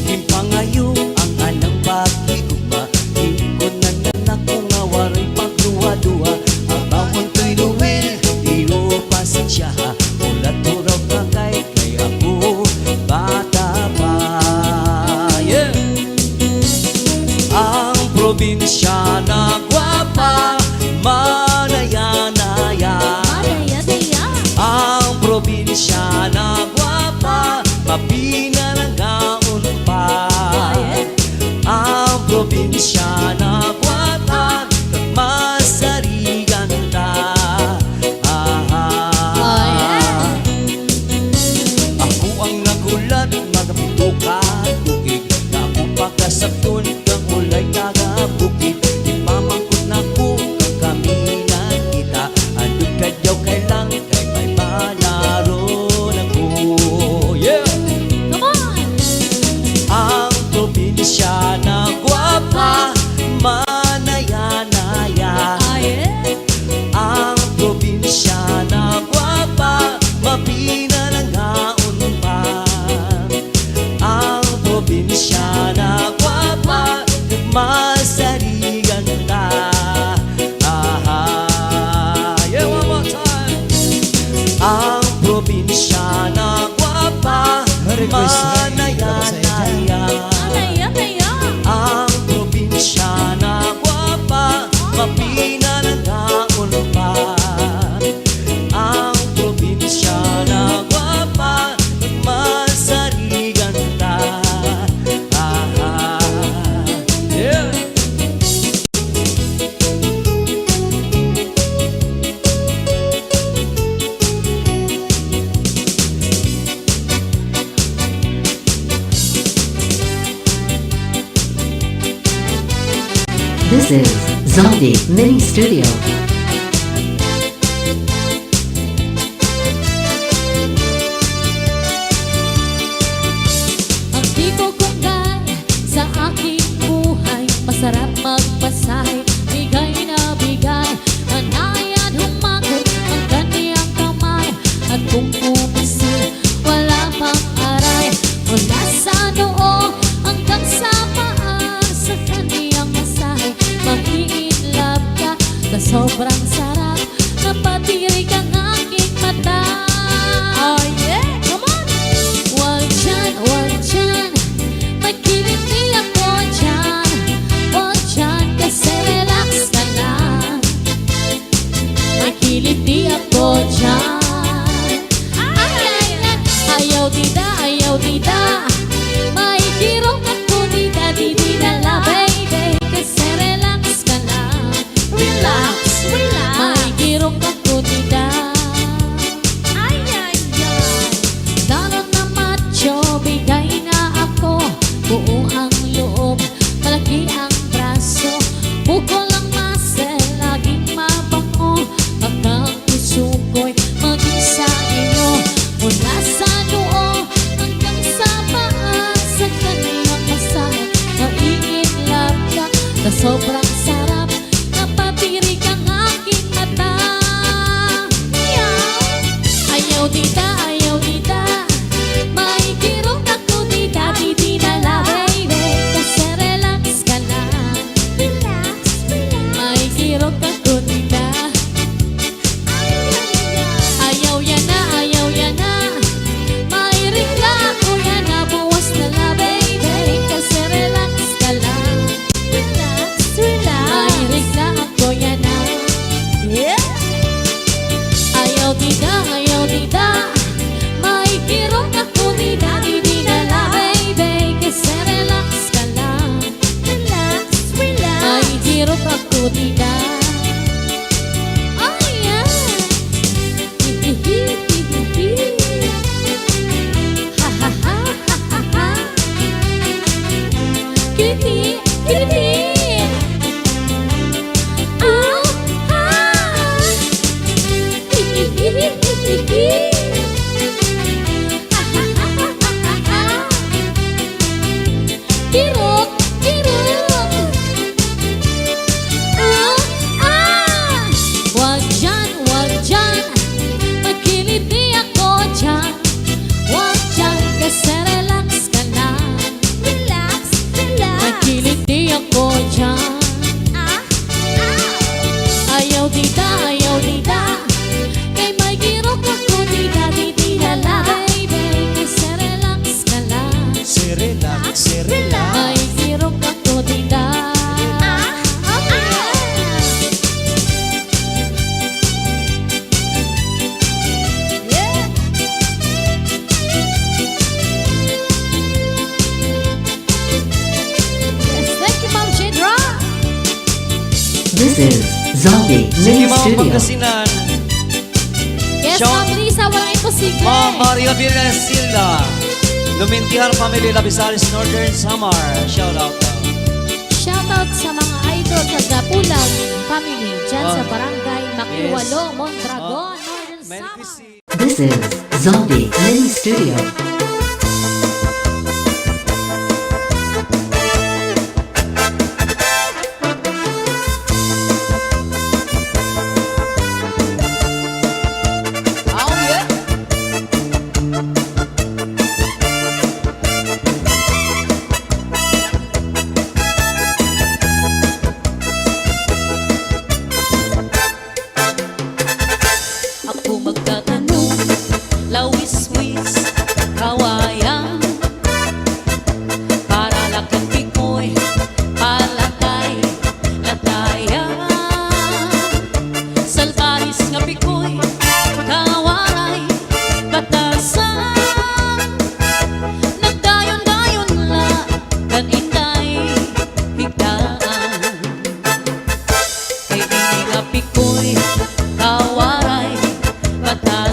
[SPEAKER 7] Kung pangayo ang anang pagkiguba, ikon na ako nga waray pagluwa-duwa. Abawon to'y luwil, iyo pasensya. Ulat to raw tagay, kay ako bata pa. Yeah. Ang probinsya na gwapa, manaya-naya.
[SPEAKER 2] Madaya-daya.
[SPEAKER 7] Ang probinsya na gwapa, mapinalanggaon pa. Ang probinsya na gwapa, masarigan ta. Ako ang nagulat, magapito ka tugig. Na akong pagkasabton, kang ulay tagabukid. Ipamangkot na ko, kang kami nakita. Andun kadyaw kay lang, kay may malaro na ko. Yeah!
[SPEAKER 2] Come on.
[SPEAKER 7] Ang probinsya na gwapa, manaya-naya. Ang probinsya na gwapa, mapinalanggaon pa. Ang probinsya na gwapa, masarigan ta. Yeah, one more time. Ang probinsya na gwapa, manaya-naya.
[SPEAKER 2] Madaya-daya.
[SPEAKER 7] Ang probinsya na gwapa, mapinalanggaon pa. Ang probinsya na gwapa, masarigan ta. Yeah.
[SPEAKER 1] This is Zombie Mini Studio.
[SPEAKER 2] Ang tipo kong gay sa aking buhay, masarap magpasahe, bigay na bigay. Anayan humakot ang kaniyang kamay, at kung pumisil, wala pang aray. Mula sa noo hanggang sa paa, sa kaniyang masahe, mag-i-inlove ka na sobrang sarap, napatirik ang aking mata. Oh yeah, come on! Wag dyan, magkiliti ako dyan. Wag dyan, kasi relax ka lang. Magkiliti ako dyan. Ayaw tida, may kirong ako tida, di dinala, baby. Kasi relax ka lang. Relax. May kirong ako tida. Ay.
[SPEAKER 6] tita, ayaw tita. May kirot ako tita, di na baby. Kasi relax ka lang. Relax, relax. May kirot ako tita. Ayaw yan na, ayaw yan na. May ringla ako yan na, buwas na la baby. Kasi relax ka lang. Relax, relax. May ringla ako yan na. Yeah. Ayaw tita, ayaw tita. May kirot ako tita, di na la baby. Kasi relax ka lang. Relax, relax. May kirot ako tita. Oh yeah. Ha ha ha ha ha ha. Kiliti, kiliti. Ah, ah. Kirot, kirot. Wag dyan, magkiliti ako dyan. Wag dyan, kasi relax ka lang. Relax, relax. Magkiliti ako dyan. Ayaw tita, ayaw tita. Kay may kirot ako tita, di na la baby. Kasi relax ka lang.
[SPEAKER 4] Si relax, si relax.
[SPEAKER 6] May kirot ako tita. Yeah. Yes, thank you, Ma'am Chidra.
[SPEAKER 1] This is Zombie
[SPEAKER 7] Sige,
[SPEAKER 1] Mini
[SPEAKER 7] Ma'am
[SPEAKER 1] Studio.
[SPEAKER 7] Pangasinan.
[SPEAKER 6] Yes,
[SPEAKER 7] Sean.
[SPEAKER 6] Ma'am Lisa, walang imposible.
[SPEAKER 7] Ma'am Maria Villasilda. Lumintihar Family Labisalis Northern Samar. Shout out daw.
[SPEAKER 6] Shoutout sa mga idol sa Gapulag family dyan sa
[SPEAKER 7] Ah.
[SPEAKER 6] Barangay Makiwalo,
[SPEAKER 7] Yes.
[SPEAKER 6] Mondragon, Northern
[SPEAKER 7] Merry
[SPEAKER 6] Samar.
[SPEAKER 7] Christmas.
[SPEAKER 1] This is Zombie Mini Studio.
[SPEAKER 6] Oh, yeah.
[SPEAKER 2] Ako magtatanong, lawis-wis, kawayan. Para lakad pikoy, palakay, latayan. Salbaris nga pikoy, kawaray, batasan. Nagdayon-dayon la, kaninday, higdaan. Kay ini nga pikoy, kawaray, batasan.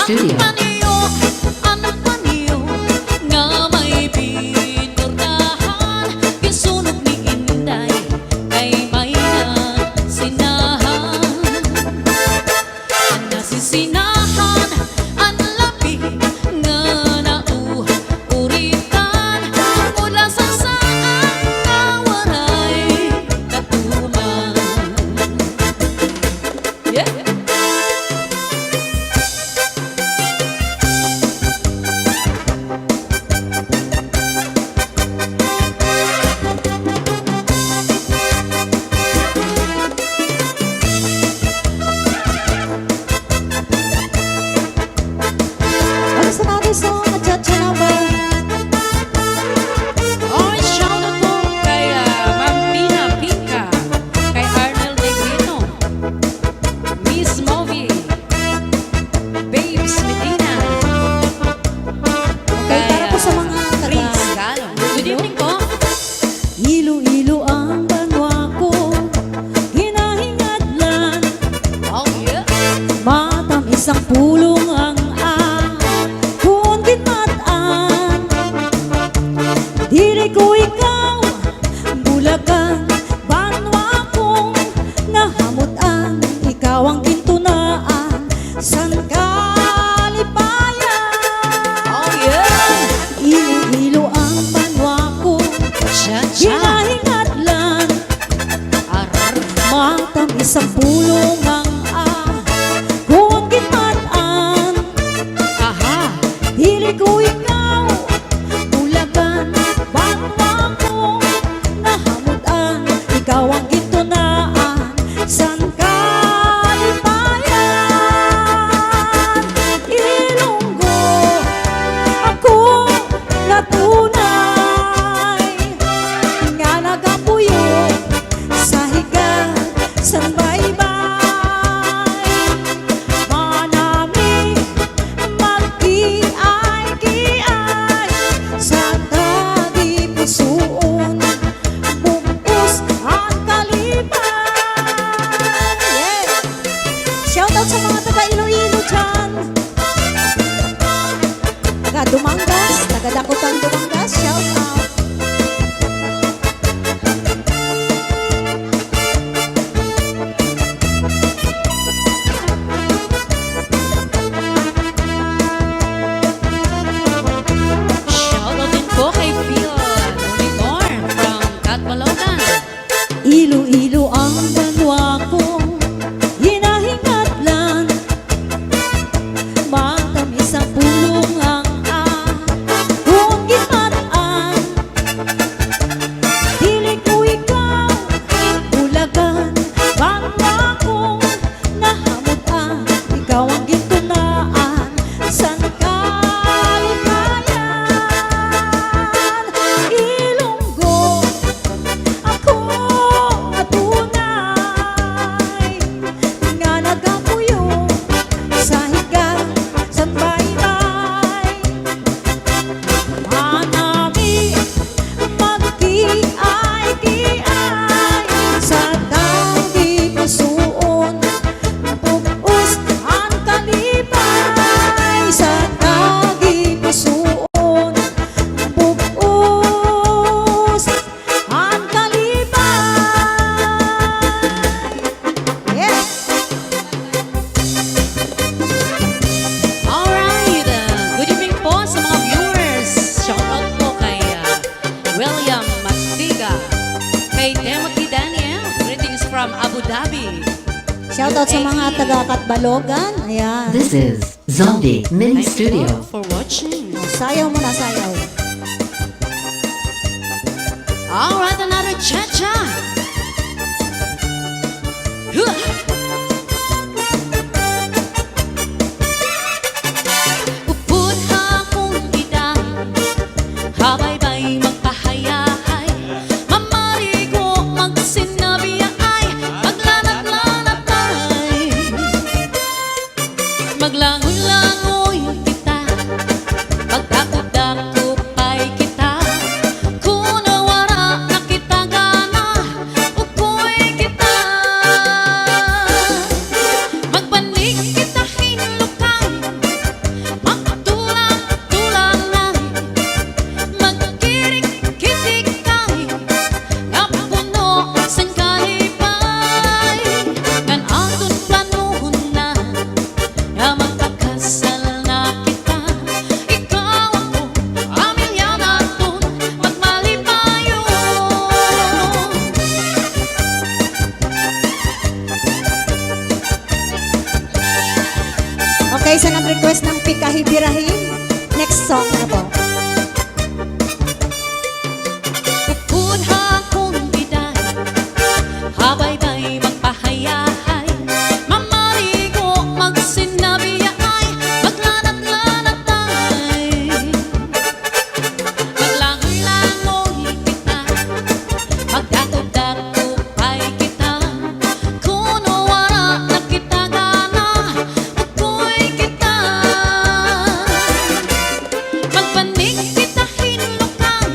[SPEAKER 1] Studio.
[SPEAKER 2] Ang paniyo nga may pinurdahan, gisunog ni Inday kay may nasinahan. Ang nasisinahan, ang labi nga nauuritan, mula sa saan nga waray katuman. Yeah.
[SPEAKER 5] Alis na natin sa mga cha-cha number.
[SPEAKER 2] Oh, shoutout po kay Ma'am Pina Pinka, kay Arnel Negrino, Miss Movi, Babes Medina,
[SPEAKER 5] Okay, para po sa mga
[SPEAKER 2] Prince Galo. Good evening po.
[SPEAKER 5] Ilo-ilo ang banwa ko, hinahingadlan,
[SPEAKER 2] Oh, yeah.
[SPEAKER 5] matamis ang pulong ang kung ginmataan. Dili ko ikaw, bulagan, banwa kong nahamutan. Ikaw ang gintunaan, san kalipayan.
[SPEAKER 2] Oh, yeah.
[SPEAKER 5] Ilo-ilo ang banwa ko,
[SPEAKER 2] Cha-cha.
[SPEAKER 5] hinahingadlan,
[SPEAKER 2] Arar.
[SPEAKER 5] matamis ang pulong ang kung ginmataan.
[SPEAKER 2] Aha.
[SPEAKER 5] Dili ko ikaw, bulagan, banwa kong nahamutan. Ikaw ang gintunaan, san kalipayan. Ilonggo, ako natunay, nga nagapuyo sa higa, san baybay. Manami, magkiay-kiay, sa tagi pusoon, bubus at kalipan. Yeah! Shoutout sa mga taga Iloilo dyan. Taga Dumangas, taga Dakutan Dumangas, shoutout.
[SPEAKER 2] Shoutout din po kay Phil Unicorn from Catbalogan.
[SPEAKER 5] Ilo-ilo ang banwa ko, hinahingatlan, matamis ang pulong ang kung ginmataan. Dili ko ikaw, bulagan, banwa kong nahamutan. Ikaw ang gintunaan, san kalipayan. Ilonggo, ako natunay, nga nagapuyo sa higa, san baybay. Manami, magkiay-kiay, sa tagi pusoon, bubus ang kalipay. Sa tagi pusoon, bubus ang kalipay. Yeah!
[SPEAKER 2] Alright, good evening po sa mga viewers. Shoutout po kay William Matiga, kay Timothy Daniel. Greetings from Abu Dhabi.
[SPEAKER 5] Shoutout sa mga taga Katbalogan. Ayan.
[SPEAKER 1] This is Zombie Mini
[SPEAKER 2] Thank
[SPEAKER 1] Studio.
[SPEAKER 2] you for watching.
[SPEAKER 5] Sayaw mo na, sayaw.
[SPEAKER 2] Alright, another cha-cha. Huh. Upod akong idang, habaybay magpahayahay, mamari ko magsinabi ay maglanat-lanat ay, maglangoy-langoy kita, pagdako-dako pa'y kita, kung nawara na kita gana,
[SPEAKER 5] birahin. Next song na po.
[SPEAKER 2] Upod hakong biday, habay-bay magpahayahay, mamarigo magsinabiyay, maglanat-lanatay. Maglangoy-langoy kita, magdakop-dakopay kita, kuno wala na kita gana, ukoy kita. Magpanig kita hinlukan,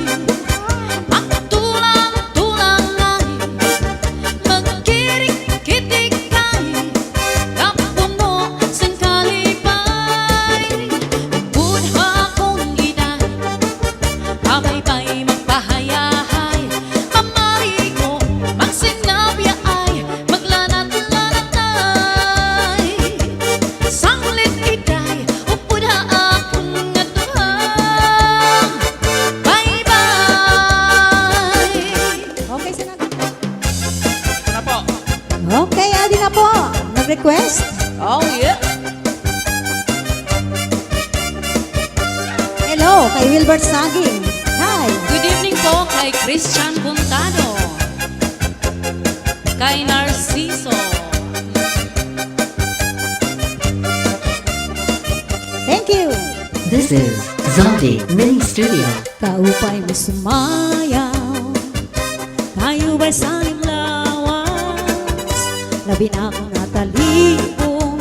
[SPEAKER 2] magtulang-tulangay, magkirik-kitikay, kapuno sang kalipay. Upod hakong iday, habay-bay magpahayahay, mamarigo magsinabiyay, maglanat-lanatay. Sanglit iday, upod hakong atuhang, bye-bye.
[SPEAKER 5] Okay, sinag.
[SPEAKER 4] Ano po?
[SPEAKER 5] Okay, adi na po. Nag-request.
[SPEAKER 2] Oh yeah.
[SPEAKER 5] Hello, kay Wilbert Saging. Hi.
[SPEAKER 2] Good evening po kay Christian Puntado, kay Narciso.
[SPEAKER 5] Thank you.
[SPEAKER 1] This is Zaldi Mini Studio.
[SPEAKER 5] Kaupay mo sumayaw, tayo ba'y saling lawas? Labi na akong natalipong,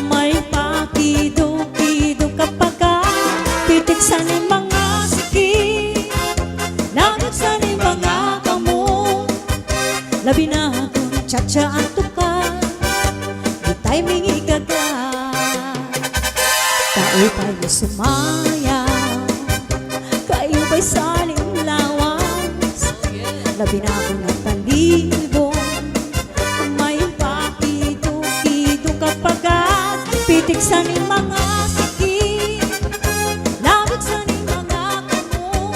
[SPEAKER 5] may pakido-kido kapag titik sa ni mga sikit, lagot sa ni mga kamo. Labi na akong tsatsaan tukal, di tayo mingi kagat. Kaupay mo sumayaw, kayo ba'y saling lawas? Labi na akong natalibong, may pakido-kido kapag pitik sa ni mga sikit, labot sa ni mga kamo.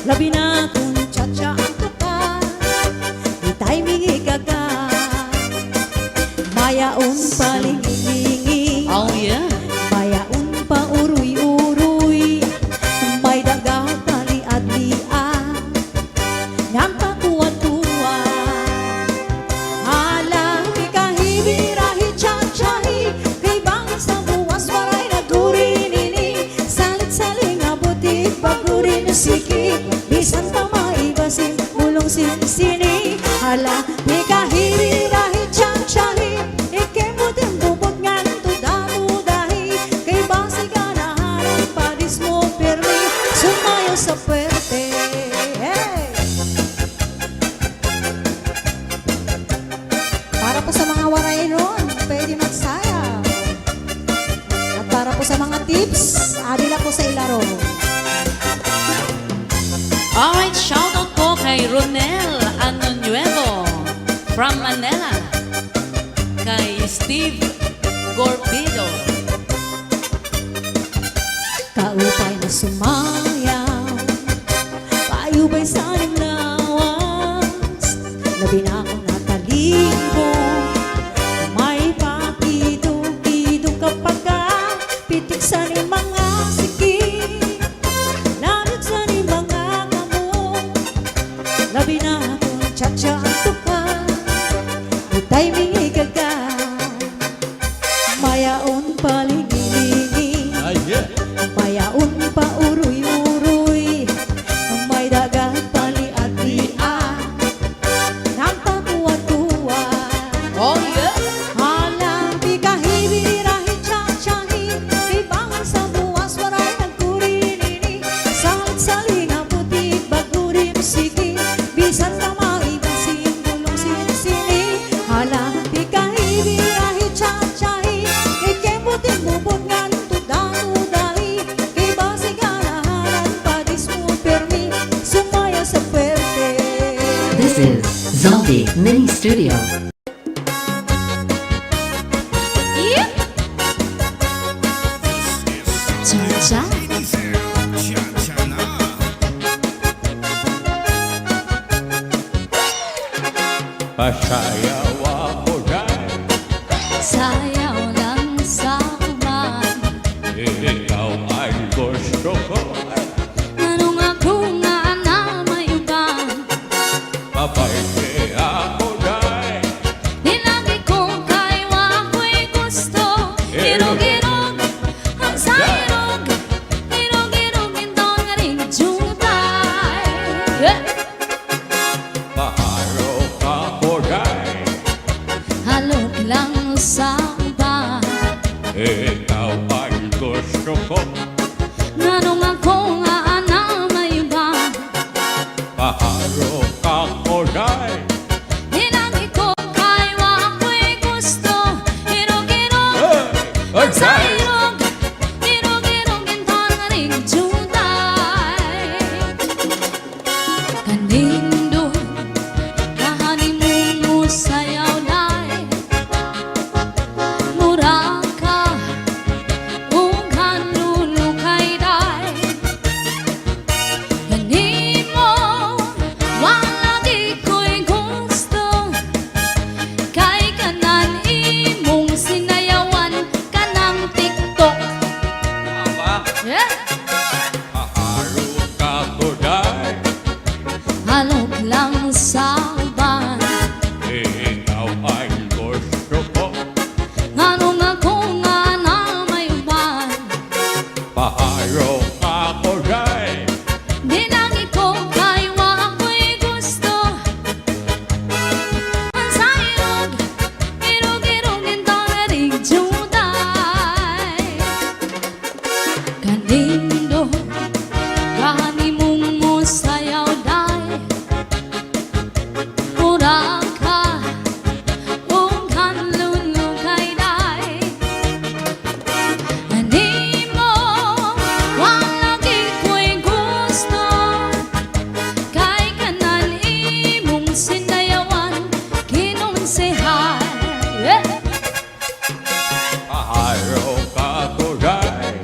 [SPEAKER 5] Labi na akong tsatsaan tukal, di tayo mingi kagat. Mayaon palingi-lingi,
[SPEAKER 2] Oh yeah.
[SPEAKER 5] mayaon pa uruy-uruy, may daga tali-adlian, ngang kakuwa-tuwa. Hala, ikahibirahi tsa-tsahi, kay bangis na buwas waray nagkurinini, salit-saling abuti pagkurin sikip, bisan pa maibasin mulong sinisini. Hala, ikahibirahi tsa-tsahi, ikimutin bubot ngan tuda-tudahi, kay basi ganaharan padis mo permi, sumayo sa puwerte. Hey! Para po sa mga waray ron, pwede magsayaw. At para po sa mga tips, adila po sa ilaro.
[SPEAKER 2] Alright, shout out po kay Ronel Anunuevo from Manila, kay Steve Gorbido.
[SPEAKER 5] Kaupay na sumayaw, payo ba'y saling lawas? Labi na akong natalibong, may pakido-kido kapag pitik sa ni mga sikit, labot sa ni mga kamo. Labi na akong tsatsaan tukal, di tayo mingi kagat. Mayaon palingi-lingi,
[SPEAKER 4] Ay, yeah.
[SPEAKER 5] mayaon pa uruy-uruy, may dagat pali-adlian, nang pakuwa-tuwa.
[SPEAKER 2] Oh yeah.
[SPEAKER 5] Halang pikahibirahi tsa-tsahi, ibangan sa buwas waray nagkurinini, salit-saling abuti bagurin sige, bisan pa maibasin gulong sinisini. Halang pikahibirahi tsa-tsahi, ikimutin bubot ngan tuda-tudahi, kay basi ganaharan padis mo permi, sumaya sa puwerte.
[SPEAKER 1] This is Zaldi Mini Studio.
[SPEAKER 2] Yeah.
[SPEAKER 6] Cha-cha.
[SPEAKER 3] Mini Sound Cha-cha-na.
[SPEAKER 4] Pasayaw ako dyan.
[SPEAKER 6] Sayaw lang sa uman,
[SPEAKER 4] gusto ko.
[SPEAKER 6] Nganong ako nga ana may iba.
[SPEAKER 4] Paharo ako day.
[SPEAKER 6] Dinagi ko kay wa ako'y gusto. Hirog-hirog
[SPEAKER 4] Ay,
[SPEAKER 6] sa hirog. Hirog-hirog gintan nga ring juday. Kanindo kahanin mo sayaw day. Mura ka ughan lulukay day. Kanimo wala di ko'y gusto. Kay kanan imong sinayawan kanang TikTok. Yeah.
[SPEAKER 4] Paharo ako day.
[SPEAKER 6] Halog lang sa ban.
[SPEAKER 4] Ikaw ay gusto ko.
[SPEAKER 6] Nganong ako nga na may uban.
[SPEAKER 4] Paharo ako day.
[SPEAKER 6] Dinagi ko kay wa ako'y gusto. Ang sayog, hirog-hirog gintan nga ring juday. Kanindo gani mong musayaw day. Mura ka ughan lulukay day. Animo wala di ko'y gusto. Kay kanan imong sinayawan kinonsehan. Yeah.
[SPEAKER 4] Paharo ako day.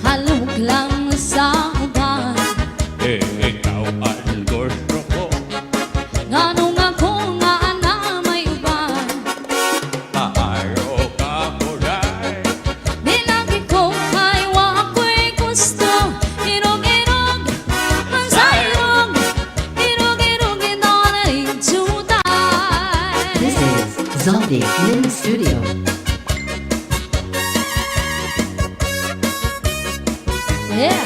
[SPEAKER 6] Halog lang sa uban.
[SPEAKER 4] Ikaw ay gusto ko.
[SPEAKER 6] Nganong ako nga ana may uban.
[SPEAKER 4] Paharo ako day.
[SPEAKER 6] Dinagi ko kay wa ako'y gusto. Hirog-hirog ang sayog. Hirog-hirog gintan nga ring juday.
[SPEAKER 1] This is Zaldi Mini Studio.
[SPEAKER 6] Yeah.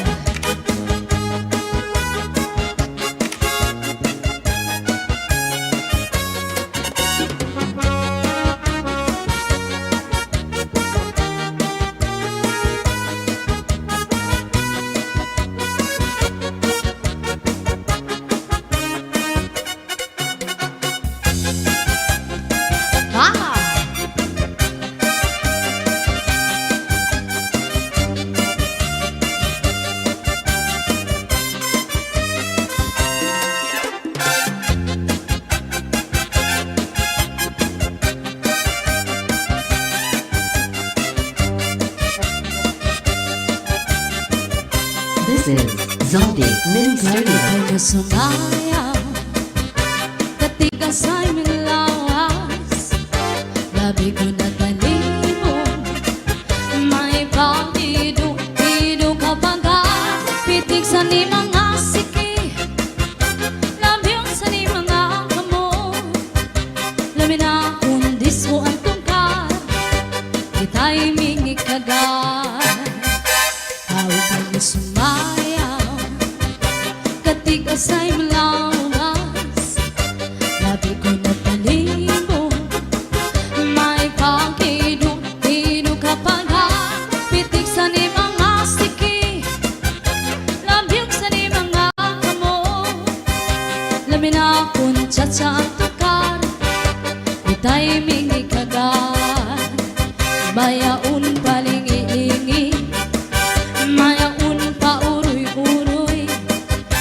[SPEAKER 6] Ah.
[SPEAKER 1] This is Zaldi Mini Studio.
[SPEAKER 6] Kaya sumaya Katigas ay milawas Labi ko na talimo May pagdido ka baga Pitik sa ni mga siki Labi sa ni mga kamo Labi na kundis mo ang tungkar Kita'y mingi kagat Hawag kami sumayaw Katigas ay malawas Labi ko na talimo May pagkido ka pa nga Pitik sa ni mga siki Labi sa ni mga kamo Labi na kung tsa-tsa ang tukar Ita'y mingi kagat Bayaon palingi-lingi Mayaon pa uroy-uroy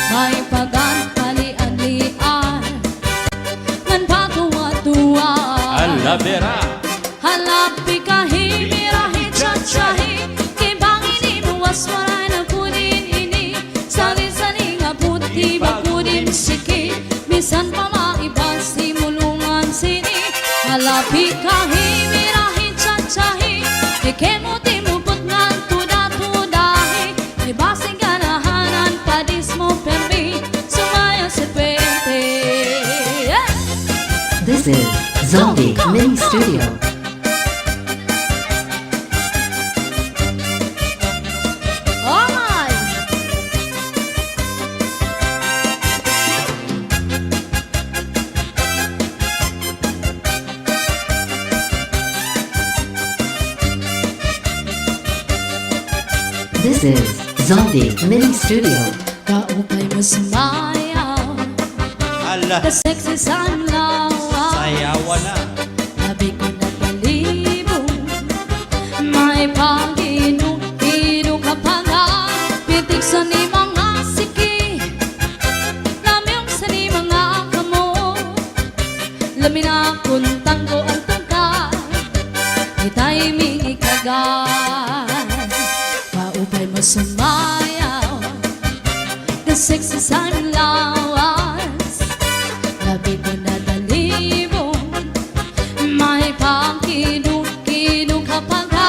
[SPEAKER 6] May pagan palian-lian Ngan pa tuwa-tuwa
[SPEAKER 4] Alavera.
[SPEAKER 6] Halapi kahi mirahi chachahi Kibangin imuwas waray na kudin ini Sali-sali nga puti bakudin siki Bisan pa maibas simulungan sini Halapi kahi mirahi chachahi Ikemuti mo put nga tuda-tudahi Ibasing ganahanan padis mo permi Sumaya si pete
[SPEAKER 1] This is Zaldi Mini Studio.
[SPEAKER 6] Oh my!
[SPEAKER 1] This is Zaldi Mini Studio.
[SPEAKER 6] Kaupay mo sumayaw
[SPEAKER 4] Ala,
[SPEAKER 6] Ka-sexy sanlawa
[SPEAKER 4] sayawan na.
[SPEAKER 6] Labi ko na palibong May pag-inu-inu ka pa nga Pitik sa ni mga siki Lamyong sa ni mga kamo Lamin akong tanggo ang tangka Itay mi ikagan Kaupay mo sumayaw Ka-sexy sanlawas Labi ko na dalibong May pang-kinu-kinu ka pa nga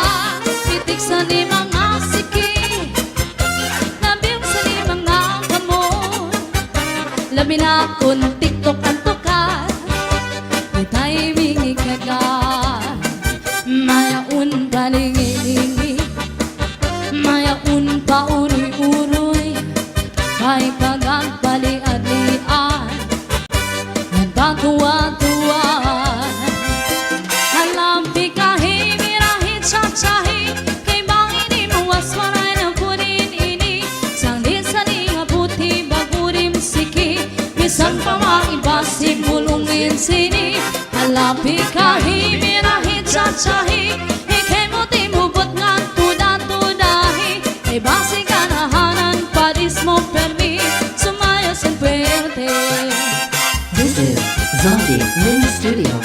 [SPEAKER 6] Pitik sa ni mga siki Labing sa ni mga kamon Labi na akong tiktok ang tukat Itay mingi kagat Mayaun palingi-lingi Mayaun pa uroy-uroy Kay pagagpali-alian Nagpatuwa-tuwan Halampi kahi, mirahit siya-siyahi Kay bangin imuwas maray na punin ini Sangdi sa ni nga puti bagurim siki Bisan pa maibasig bulungin sini Halampi kahi, mirahit siya-siyahi Ikay mo timubot nga tuda-tudahi Kay basig kanahanan padis mo permi Sumaya sa puwerte
[SPEAKER 1] This is Zaldi Mini Studio.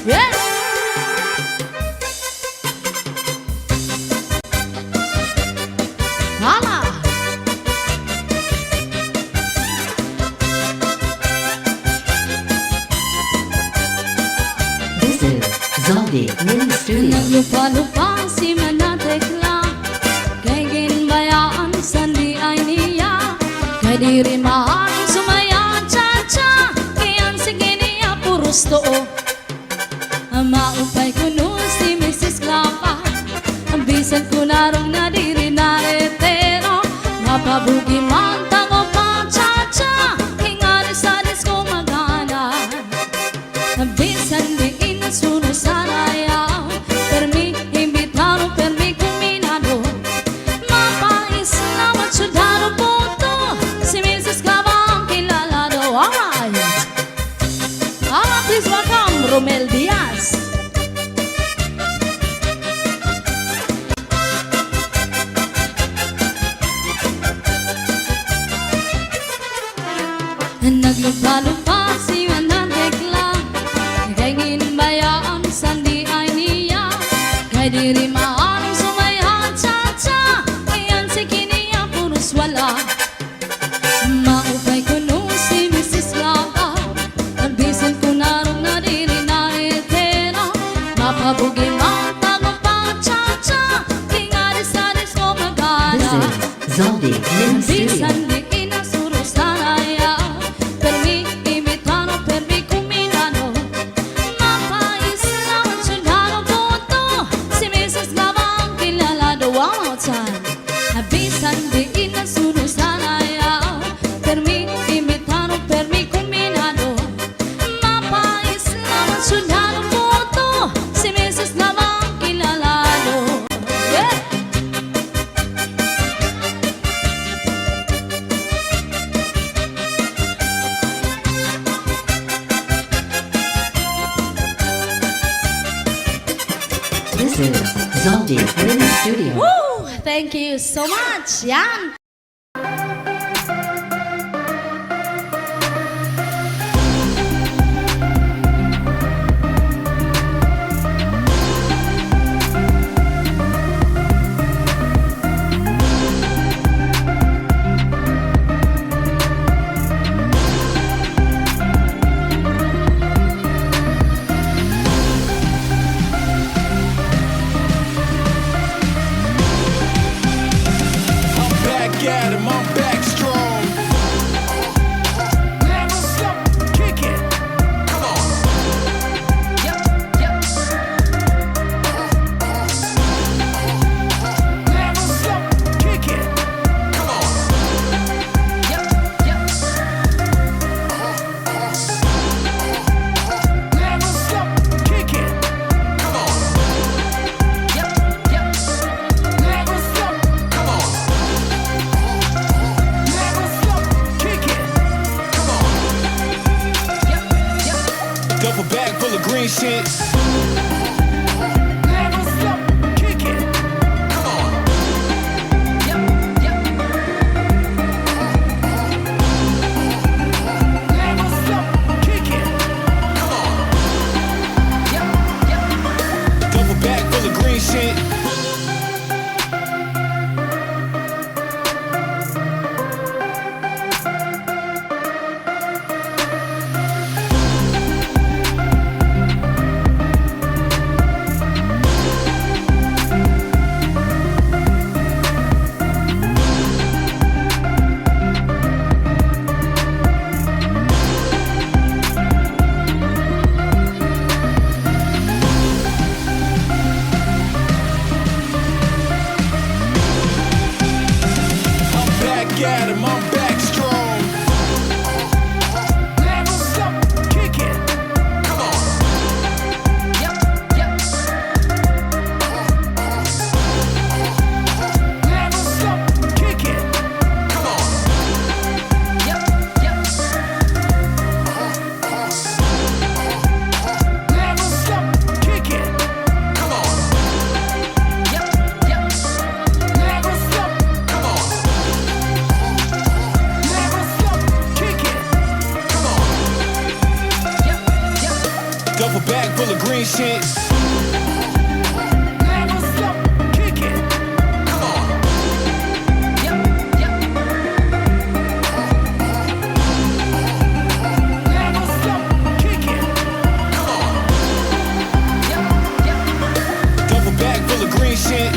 [SPEAKER 6] Yes! Hala!
[SPEAKER 1] This is Zaldi Mini Studio.
[SPEAKER 6] Naglupa-lupa si Manatekla Kay ginbayaan sandi ay niya Kay di rin maaaring sumaya cha-cha Kayan sige niya puros too Maupay ko nun si Mrs. Klapa Ang bisan ko narong na di rin naretero Mapabugi man tango pa cha-cha Ingani sa disco magana Ang bisan di inasuno sa layaw Permi imbitaro, permi kuminado Mapais na matsudaro puto Si Mrs. Klapa ang kilala do Alright! Please welcome Romel Diaz. Naglupa-lupa si Manandekla Kay ginbayaan sandi ay niya Kay di rin maaaring sumaya cha-cha Kayan si kiniya puros wala Maupay ko nung si Mrs. Laka Ang bisan ko narong na di rin naritera Mapabugi man tago pa cha-cha Kingari sa disco
[SPEAKER 1] This
[SPEAKER 6] magana
[SPEAKER 1] is Zaldi Mini Studio.
[SPEAKER 6] Bisan di inasuro sa raya Permi imitano, permi kuminano Mapais na matsudano puto Si Mrs. Gabang kilala do one more time Bisan di inasuro sa raya Permi imitano, permi kuminano Mapais na matsudano puto Si Mrs. Gabang kilala do Yeah!
[SPEAKER 1] This is Zaldi Mini Studio.
[SPEAKER 6] Woo! Thank you so much. Yan.
[SPEAKER 4] I'm back
[SPEAKER 3] shit. Never stop, kick it. Come on. Never stop, kick it. Come on. Double back full of green shit. I'm back at him, I'm back strong. Never stop, kick it. Come on. Never stop, kick it. Come on. Never stop, kick it. Come on. Never stop, come on. Never stop, kick it. Come on. Double bag full of green shit. Never stop, kick it. Come on. Never stop, kick it. Come on. Double bag full of green shit.